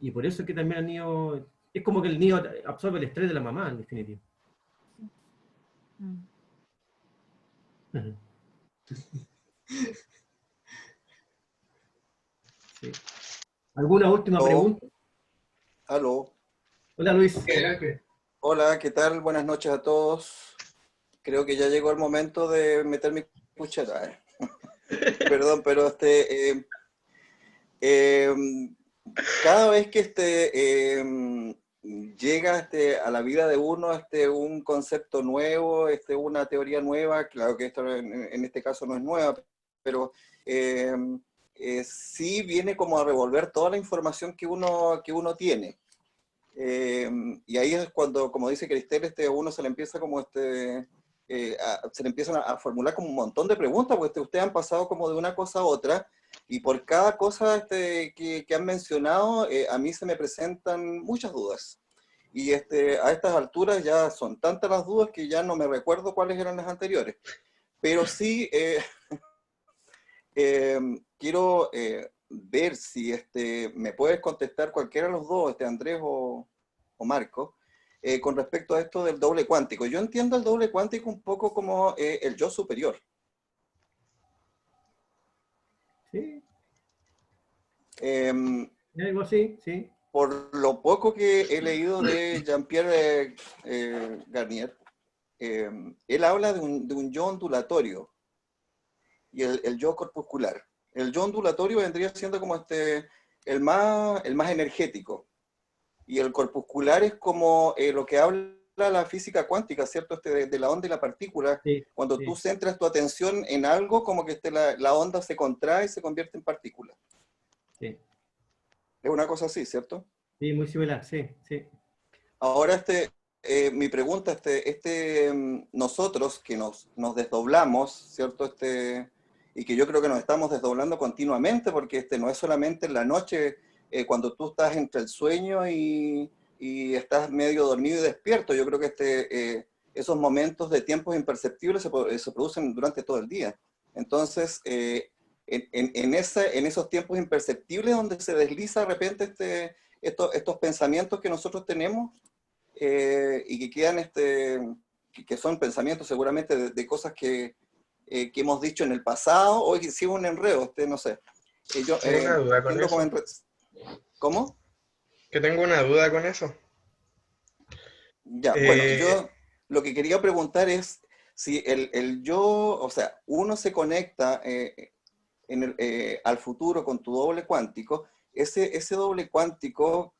Y por eso es que también el niño, es como que el niño absorbe el estrés de la mamá, en definitiva. Sí. ¿Alguna última pregunta? Aló. Hola, Luis. Hola, ¿qué tal? Buenas noches a todos. Creo que ya llegó el momento de meter mi cuchara. Perdón, pero cada vez que llega a la vida de uno un concepto nuevo, una teoría nueva, claro que esto en este caso no es nueva, pero sí viene como a revolver toda la información que uno tiene. Y ahí es cuando, como dice Cristel, uno se le empieza como se le empiezan a formular como un montón de preguntas, porque ustedes han pasado como de una cosa a otra, y por cada cosa que han mencionado, a mí se me presentan muchas dudas. Y a estas alturas ya son tantas las dudas que ya no me recuerdo cuáles eran las anteriores. Pero sí quiero ver si me puedes contestar cualquiera de los dos, Andrés o Marco, con respecto a esto del doble cuántico. Yo entiendo el doble cuántico un poco como el yo superior. Sí. Algo así, sí. Por lo poco que he leído de Jean-Pierre Garnier, él habla de un yo ondulatorio. y el yo corpuscular. El yo ondulatorio vendría siendo como el más energético, y el corpuscular es como lo que habla la física cuántica, ¿cierto? De la onda y la partícula. Sí, Cuando sí, tú centras tu atención en algo, como que la onda se contrae y se convierte en partícula. sí. Es una cosa así, ¿cierto? Sí, muy similar, sí, sí. Ahora, mi pregunta, nosotros que nos desdoblamos, ¿cierto? Y que yo creo que nos estamos desdoblando continuamente, porque no es solamente en la noche, cuando tú estás entre el sueño y estás medio dormido y despierto. Yo creo que esos momentos de tiempos imperceptibles se producen durante todo el día. Entonces, en esos tiempos imperceptibles donde se desliza de repente estos pensamientos que nosotros tenemos, y que quedan, que son pensamientos seguramente de cosas que hemos dicho en el pasado, o que sí un enredo, no sé. Yo Tengo una duda con entiendo eso. ¿Cómo? Que tengo una duda con eso. Ya, bueno, yo lo que quería preguntar es si el yo, o sea, uno se conecta al futuro con tu doble cuántico, ese doble cuántico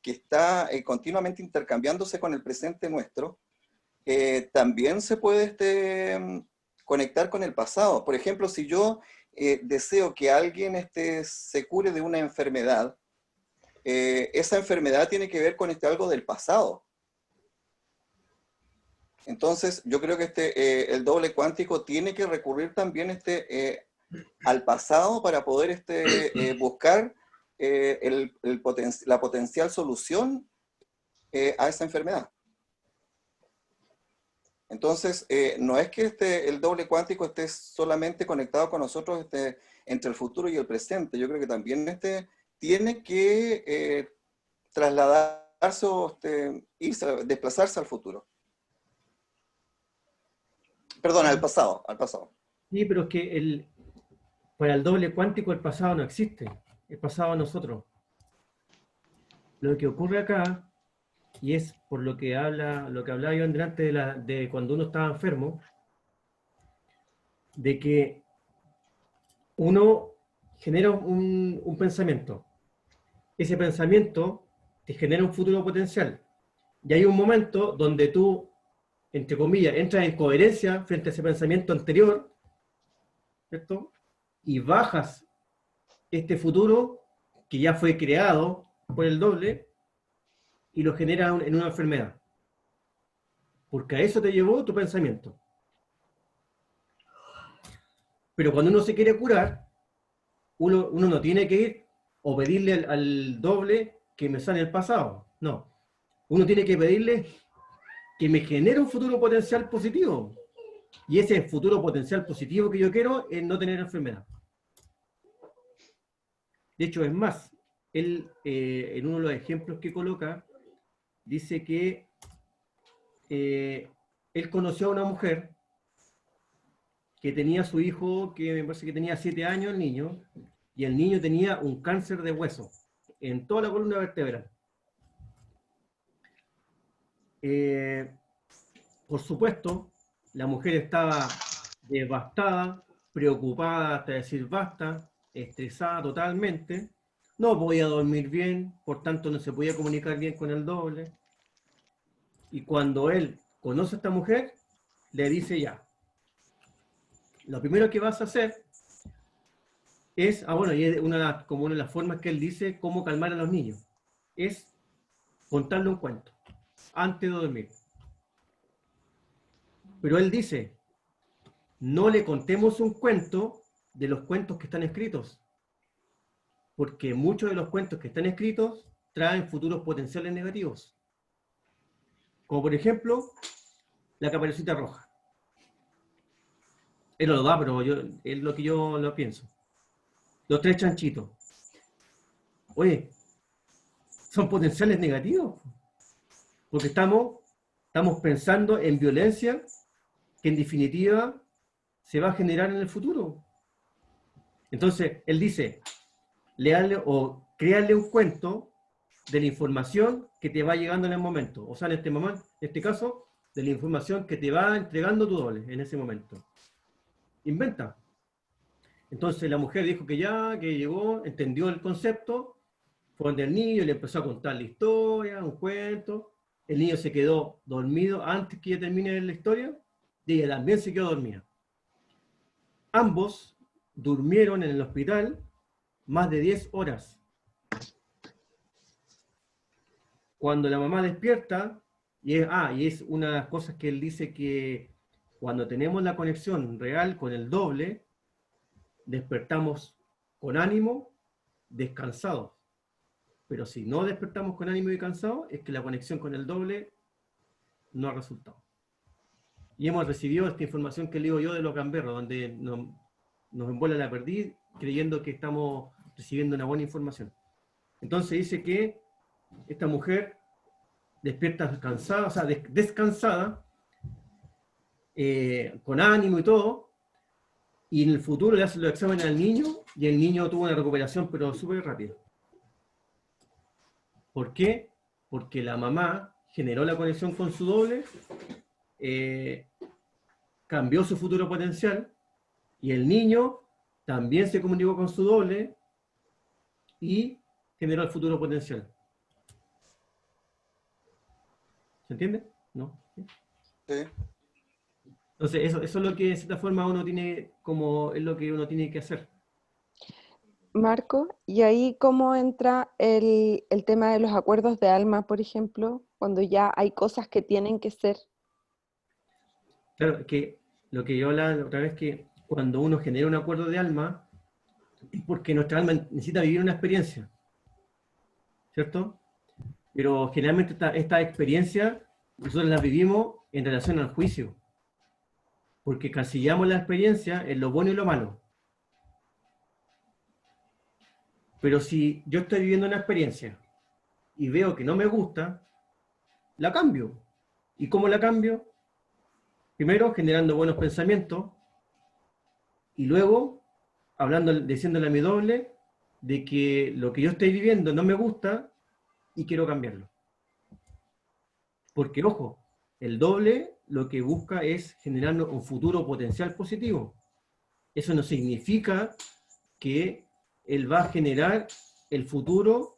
que está continuamente intercambiándose con el presente nuestro, también se puede conectar con el pasado. Por ejemplo, si yo deseo que alguien se cure de una enfermedad, esa enfermedad tiene que ver con algo del pasado. Entonces, yo creo que el doble cuántico tiene que recurrir también al pasado para poder buscar la potencial solución a esa enfermedad. Entonces, no es que el doble cuántico esté solamente conectado con nosotros entre el futuro y el presente. Yo creo que también tiene que trasladarse o desplazarse al futuro. Perdón, al pasado. Sí, pero es que para el doble cuántico el pasado no existe. El pasado es nosotros. Lo que ocurre acá, y es por lo que hablaba yo delante de cuando uno estaba enfermo, de que uno genera un pensamiento. Ese pensamiento te genera un futuro potencial. Y hay un momento donde tú, entre comillas, entras en coherencia frente a ese pensamiento anterior, ¿cierto? Y bajas este futuro que ya fue creado por el doble y lo genera en una enfermedad. Porque a eso te llevó tu pensamiento. Pero cuando uno se quiere curar, uno no tiene que ir o pedirle al doble que me sane el pasado. No. Uno tiene que pedirle que me genere un futuro potencial positivo. Y ese futuro potencial positivo que yo quiero es no tener enfermedad. De hecho, es más, él, en uno de los ejemplos que coloca, dice que él conoció a una mujer que tenía a su hijo, que me parece que tenía 7 años el niño, y el niño tenía un cáncer de hueso en toda la columna vertebral. Por supuesto, la mujer estaba devastada, preocupada hasta decir basta, estresada totalmente, no podía dormir bien, por tanto no se podía comunicar bien con el doble. Y cuando él conoce a esta mujer, le dice ya, lo primero que vas a hacer es, bueno, y es como una de las formas que él dice cómo calmar a los niños, es contarle un cuento antes de dormir. Pero él dice, no le contemos un cuento de los cuentos que están escritos, porque muchos de los cuentos que están escritos traen futuros potenciales negativos. Como por ejemplo, la Caperucita Roja. Él no lo da, pero es lo que yo lo pienso. Los 3 chanchitos. Oye, son potenciales negativos. Porque estamos pensando en violencia que en definitiva se va a generar en el futuro. Entonces, él dice, léale o créale un cuento de la información que te va llegando en el momento. O sea, en este caso, de la información que te va entregando tu doble en ese momento. Inventa. Entonces la mujer dijo que ya, que llegó, entendió el concepto, fue donde el niño, le empezó a contar la historia, un cuento. El niño se quedó dormido antes que ella termine la historia, y ella también se quedó dormida. Ambos durmieron en el hospital más de 10 horas. Cuando la mamá despierta, y es una de las cosas que él dice, que cuando tenemos la conexión real con el doble, despertamos con ánimo, descansados. Pero si no despertamos con ánimo y cansados, es que la conexión con el doble no ha resultado. Y hemos recibido esta información que leo yo de los gamberros, donde nos envuelve la perdiz, creyendo que estamos recibiendo una buena información. Entonces dice que esta mujer despierta cansada, o sea, descansada, con ánimo y todo, y en el futuro le hacen los exámenes al niño, y el niño tuvo una recuperación, pero súper rápida. ¿Por qué? Porque la mamá generó la conexión con su doble, cambió su futuro potencial, y el niño también se comunicó con su doble y generó el futuro potencial. ¿Se entiende? ¿No? Sí. Entonces, eso es lo que de cierta forma uno tiene, como es lo que uno tiene que hacer. Marco, ¿y ahí cómo entra el tema de los acuerdos de alma, por ejemplo, cuando ya hay cosas que tienen que ser? Claro, que lo que yo hablaba la otra vez, que cuando uno genera un acuerdo de alma, es porque nuestra alma necesita vivir una experiencia, ¿cierto? Pero generalmente esta experiencia nosotros la vivimos en relación al juicio, porque casillamos la experiencia en lo bueno y lo malo. Pero si yo estoy viviendo una experiencia y veo que no me gusta, la cambio. ¿Y cómo la cambio? Primero, generando buenos pensamientos, y luego, diciéndole a mi doble de que lo que yo estoy viviendo no me gusta y quiero cambiarlo. Porque, ojo, el doble lo que busca es generar un futuro potencial positivo. Eso no significa que él va a generar el futuro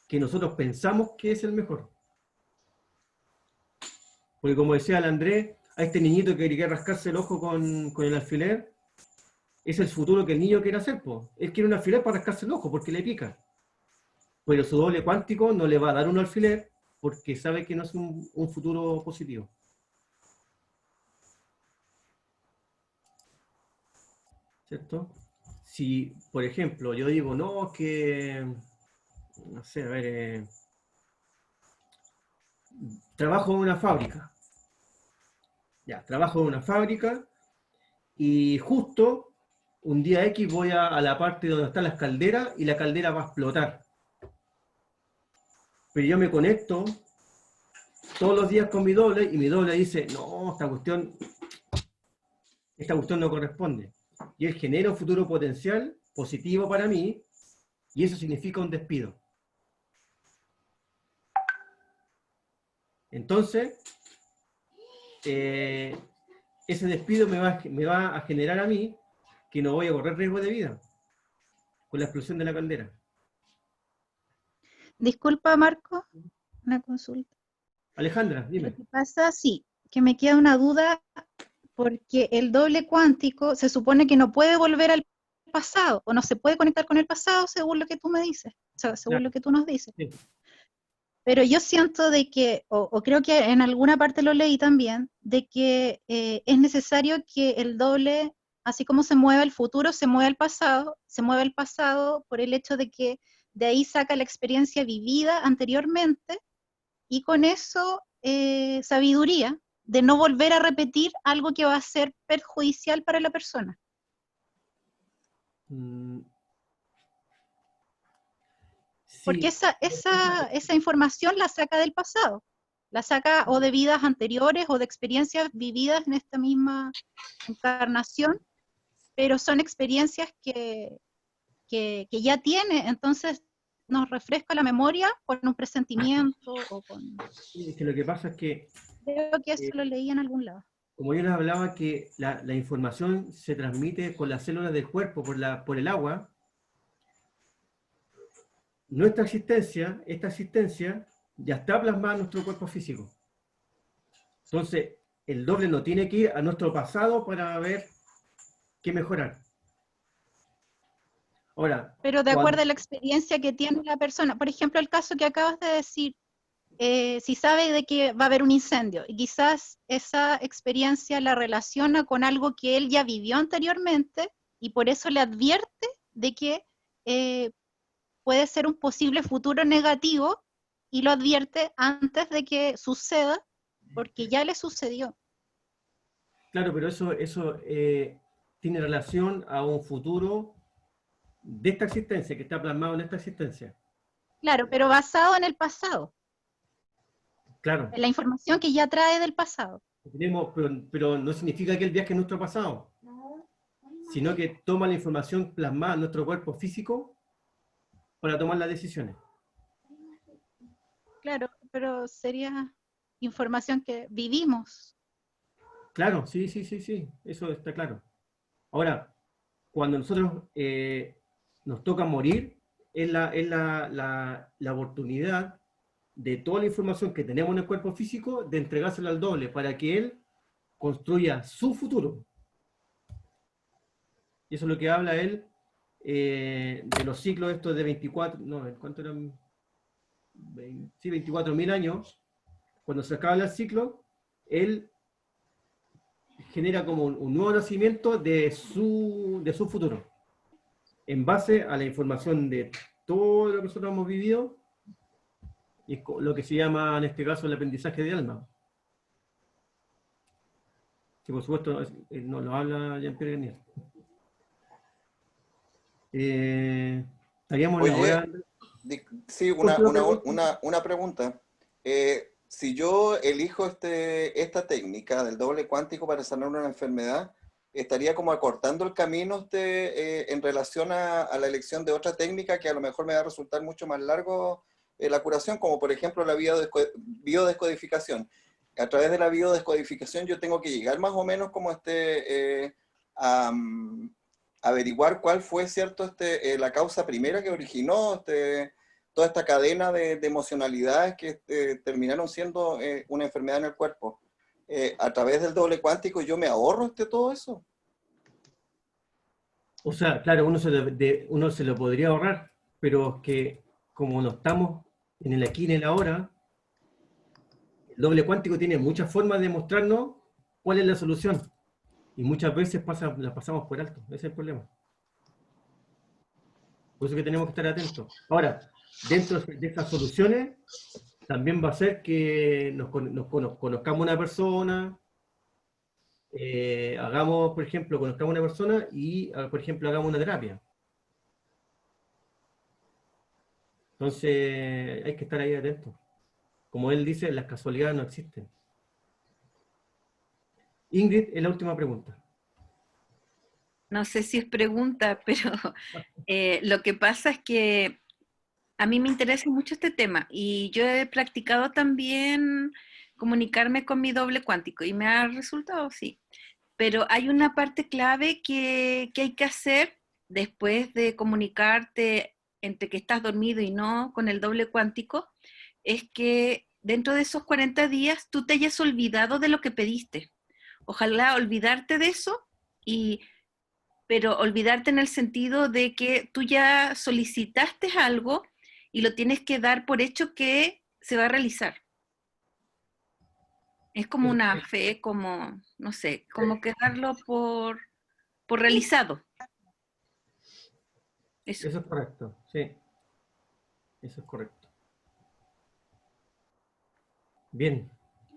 que nosotros pensamos que es el mejor. Porque como decía el Andrés, a este niñito que quería rascarse el ojo con el alfiler, es el futuro que el niño quiere hacer, po. Él quiere un alfiler para rascarse el ojo porque le pica. Pero su doble cuántico no le va a dar un alfiler porque sabe que no es un futuro positivo. ¿Cierto? Si, por ejemplo, yo digo, no, que, no sé, a ver, trabajo en una fábrica. Ya, trabajo en una fábrica y justo un día X voy a la parte donde están las calderas y la caldera va a explotar. Pero yo me conecto todos los días con mi doble y mi doble dice, no, esta cuestión no corresponde. Y él genera un futuro potencial positivo para mí y eso significa un despido. Entonces, ese despido me va a generar a mí que no voy a correr riesgo de vida con la explosión de la caldera. Disculpa, Marco, una consulta. Alejandra, dime. Lo que pasa, sí, que me queda una duda, porque el doble cuántico se supone que no puede volver al pasado, o no se puede conectar con el pasado según lo que tú me dices, o sea, según Claro. lo que tú nos dices. Sí. Pero yo siento de que, o creo que en alguna parte lo leí también, de que es necesario que el doble, así como se mueve el futuro, se mueve el pasado por el hecho de que de ahí saca la experiencia vivida anteriormente, y con eso sabiduría de no volver a repetir algo que va a ser perjudicial para la persona. Sí. Porque esa información la saca del pasado, la saca o de vidas anteriores o de experiencias vividas en esta misma encarnación, pero son experiencias que ya tiene, entonces nos refresca la memoria con un presentimiento o con... Sí, es que lo que pasa es que Creo que eso lo leí en algún lado. como yo les hablaba, que la información se transmite con las células del cuerpo, por el agua, esta existencia, ya está plasmada en nuestro cuerpo físico. Entonces, el doble no tiene que ir a nuestro pasado para ver qué mejorar. Ahora, Pero de acuerdo a la experiencia que tiene la persona, por ejemplo, el caso que acabas de decir, si sabe de que va a haber un incendio, y quizás esa experiencia la relaciona con algo que él ya vivió anteriormente, y por eso le advierte de que puede ser un posible futuro negativo, y lo advierte antes de que suceda, porque ya le sucedió. claro, pero eso tiene relación a un futuro de esta existencia, que está plasmado en esta existencia. Claro, pero basado en el pasado, Claro. en la información que ya trae del pasado. Pero no significa que el viaje es nuestro pasado, sino que toma la información plasmada en nuestro cuerpo físico para tomar las decisiones. Claro, pero sería información que vivimos. Claro, sí, eso está claro. Ahora, cuando nosotros nos toca morir, es la oportunidad de toda la información que tenemos en el cuerpo físico de entregársela al doble para que él construya su futuro. Y eso es lo que habla él de los ciclos estos de 24, no, ¿cuánto eran? Sí, 24.000 años. Cuando se acaba el ciclo, él genera como un nuevo nacimiento de su futuro, en base a la información de todo lo que nosotros hemos vivido, y lo que se llama en este caso el aprendizaje de alma. Que por supuesto no lo habla Jean-Pierre Garnier. Estaríamos en la hora. Sí, una pregunta. Si yo elijo esta técnica del doble cuántico para sanar una enfermedad, ¿estaría como acortando el camino en relación a la elección de otra técnica que a lo mejor me va a resultar mucho más largo la curación, como por ejemplo la biodescodificación? A través de la biodescodificación yo tengo que llegar más o menos como a averiguar cuál fue, ¿cierto? La causa primera que originó toda esta cadena de emocionalidades que terminaron siendo una enfermedad en el cuerpo. A través del doble cuántico yo me ahorro todo eso. O sea, claro, uno se lo podría ahorrar, pero es que como no estamos en el aquí y en el ahora, el doble cuántico tiene muchas formas de mostrarnos cuál es la solución. Y muchas veces la pasamos por alto. Ese es el problema. Por eso que tenemos que estar atentos. Ahora, dentro de estas soluciones, también va a ser que nos conozcamos una persona, conozcamos una persona y, por ejemplo, hagamos una terapia. Entonces, hay que estar ahí atentos. Como él dice, las casualidades no existen. Ingrid, es la última pregunta. No sé si es pregunta, pero lo que pasa es que a mí me interesa mucho este tema y yo he practicado también comunicarme con mi doble cuántico y me ha resultado, sí. Pero hay una parte clave que hay que hacer después de comunicarte entre que estás dormido y no con el doble cuántico, es que dentro de esos 40 días tú te hayas olvidado de lo que pediste. Ojalá olvidarte de eso, pero olvidarte en el sentido de que tú ya solicitaste algo y lo tienes que dar por hecho que se va a realizar. Es como una fe, como, no sé, como que darlo por realizado. Eso es correcto, sí. Eso es correcto. Bien,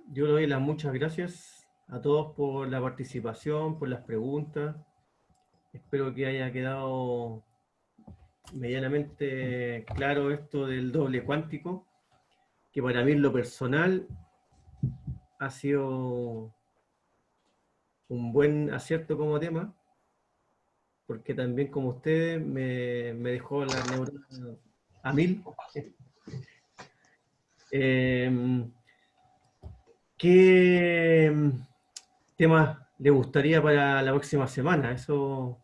yo le doy las muchas gracias a todos por la participación, por las preguntas. Espero que haya quedado medianamente claro esto del doble cuántico, que para mí en lo personal ha sido un buen acierto como tema, porque también como ustedes me dejó la neurona a 1000. temas le gustaría para la próxima semana. Eso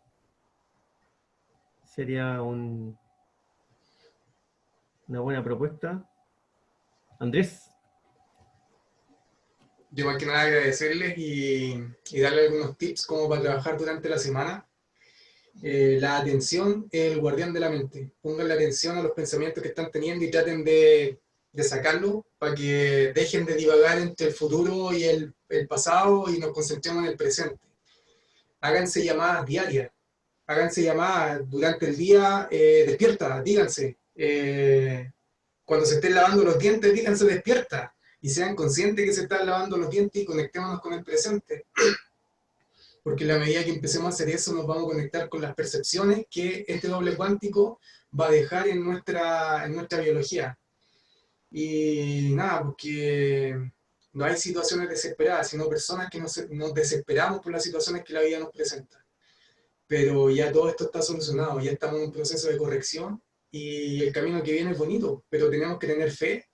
sería una buena propuesta. Andrés. Yo más que nada agradecerles y darle algunos tips como para trabajar durante la semana. La atención es el guardián de la mente. Pongan la atención a los pensamientos que están teniendo y traten de sacarlo para que dejen de divagar entre el futuro y el pasado y nos concentremos en el presente. Háganse llamadas diarias, háganse llamadas durante el día, despierta, díganse. Cuando se estén lavando los dientes, díganse despierta y sean conscientes que se están lavando los dientes y conectémonos con el presente. Porque a la medida que empecemos a hacer eso, nos vamos a conectar con las percepciones que este doble cuántico va a dejar en nuestra biología. Y nada, porque no hay situaciones desesperadas, sino personas que nos desesperamos por las situaciones que la vida nos presenta. Pero ya todo esto está solucionado, ya estamos en un proceso de corrección y el camino que viene es bonito, pero tenemos que tener fe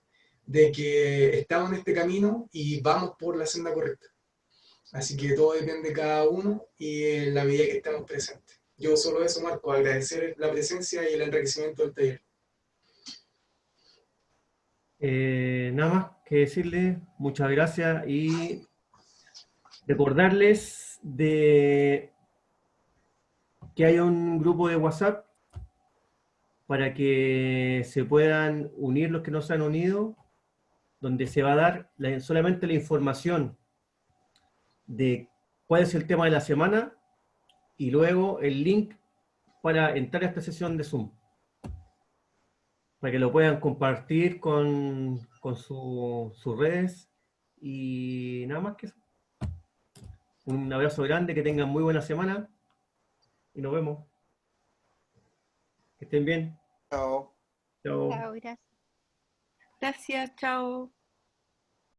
de que estamos en este camino y vamos por la senda correcta. Así que todo depende de cada uno y en la medida que estemos presentes. Yo solo eso, Marco, agradecer la presencia y el enriquecimiento del taller. Nada más que decirles muchas gracias y recordarles de que hay un grupo de WhatsApp para que se puedan unir los que no se han unido, donde se va a dar solamente la información de cuál es el tema de la semana y luego el link para entrar a esta sesión de Zoom, para que lo puedan compartir con sus redes y nada más que eso. Un abrazo grande, que tengan muy buena semana y nos vemos. Que estén bien. Chao. Chao. Chao, gracias. Gracias, chao.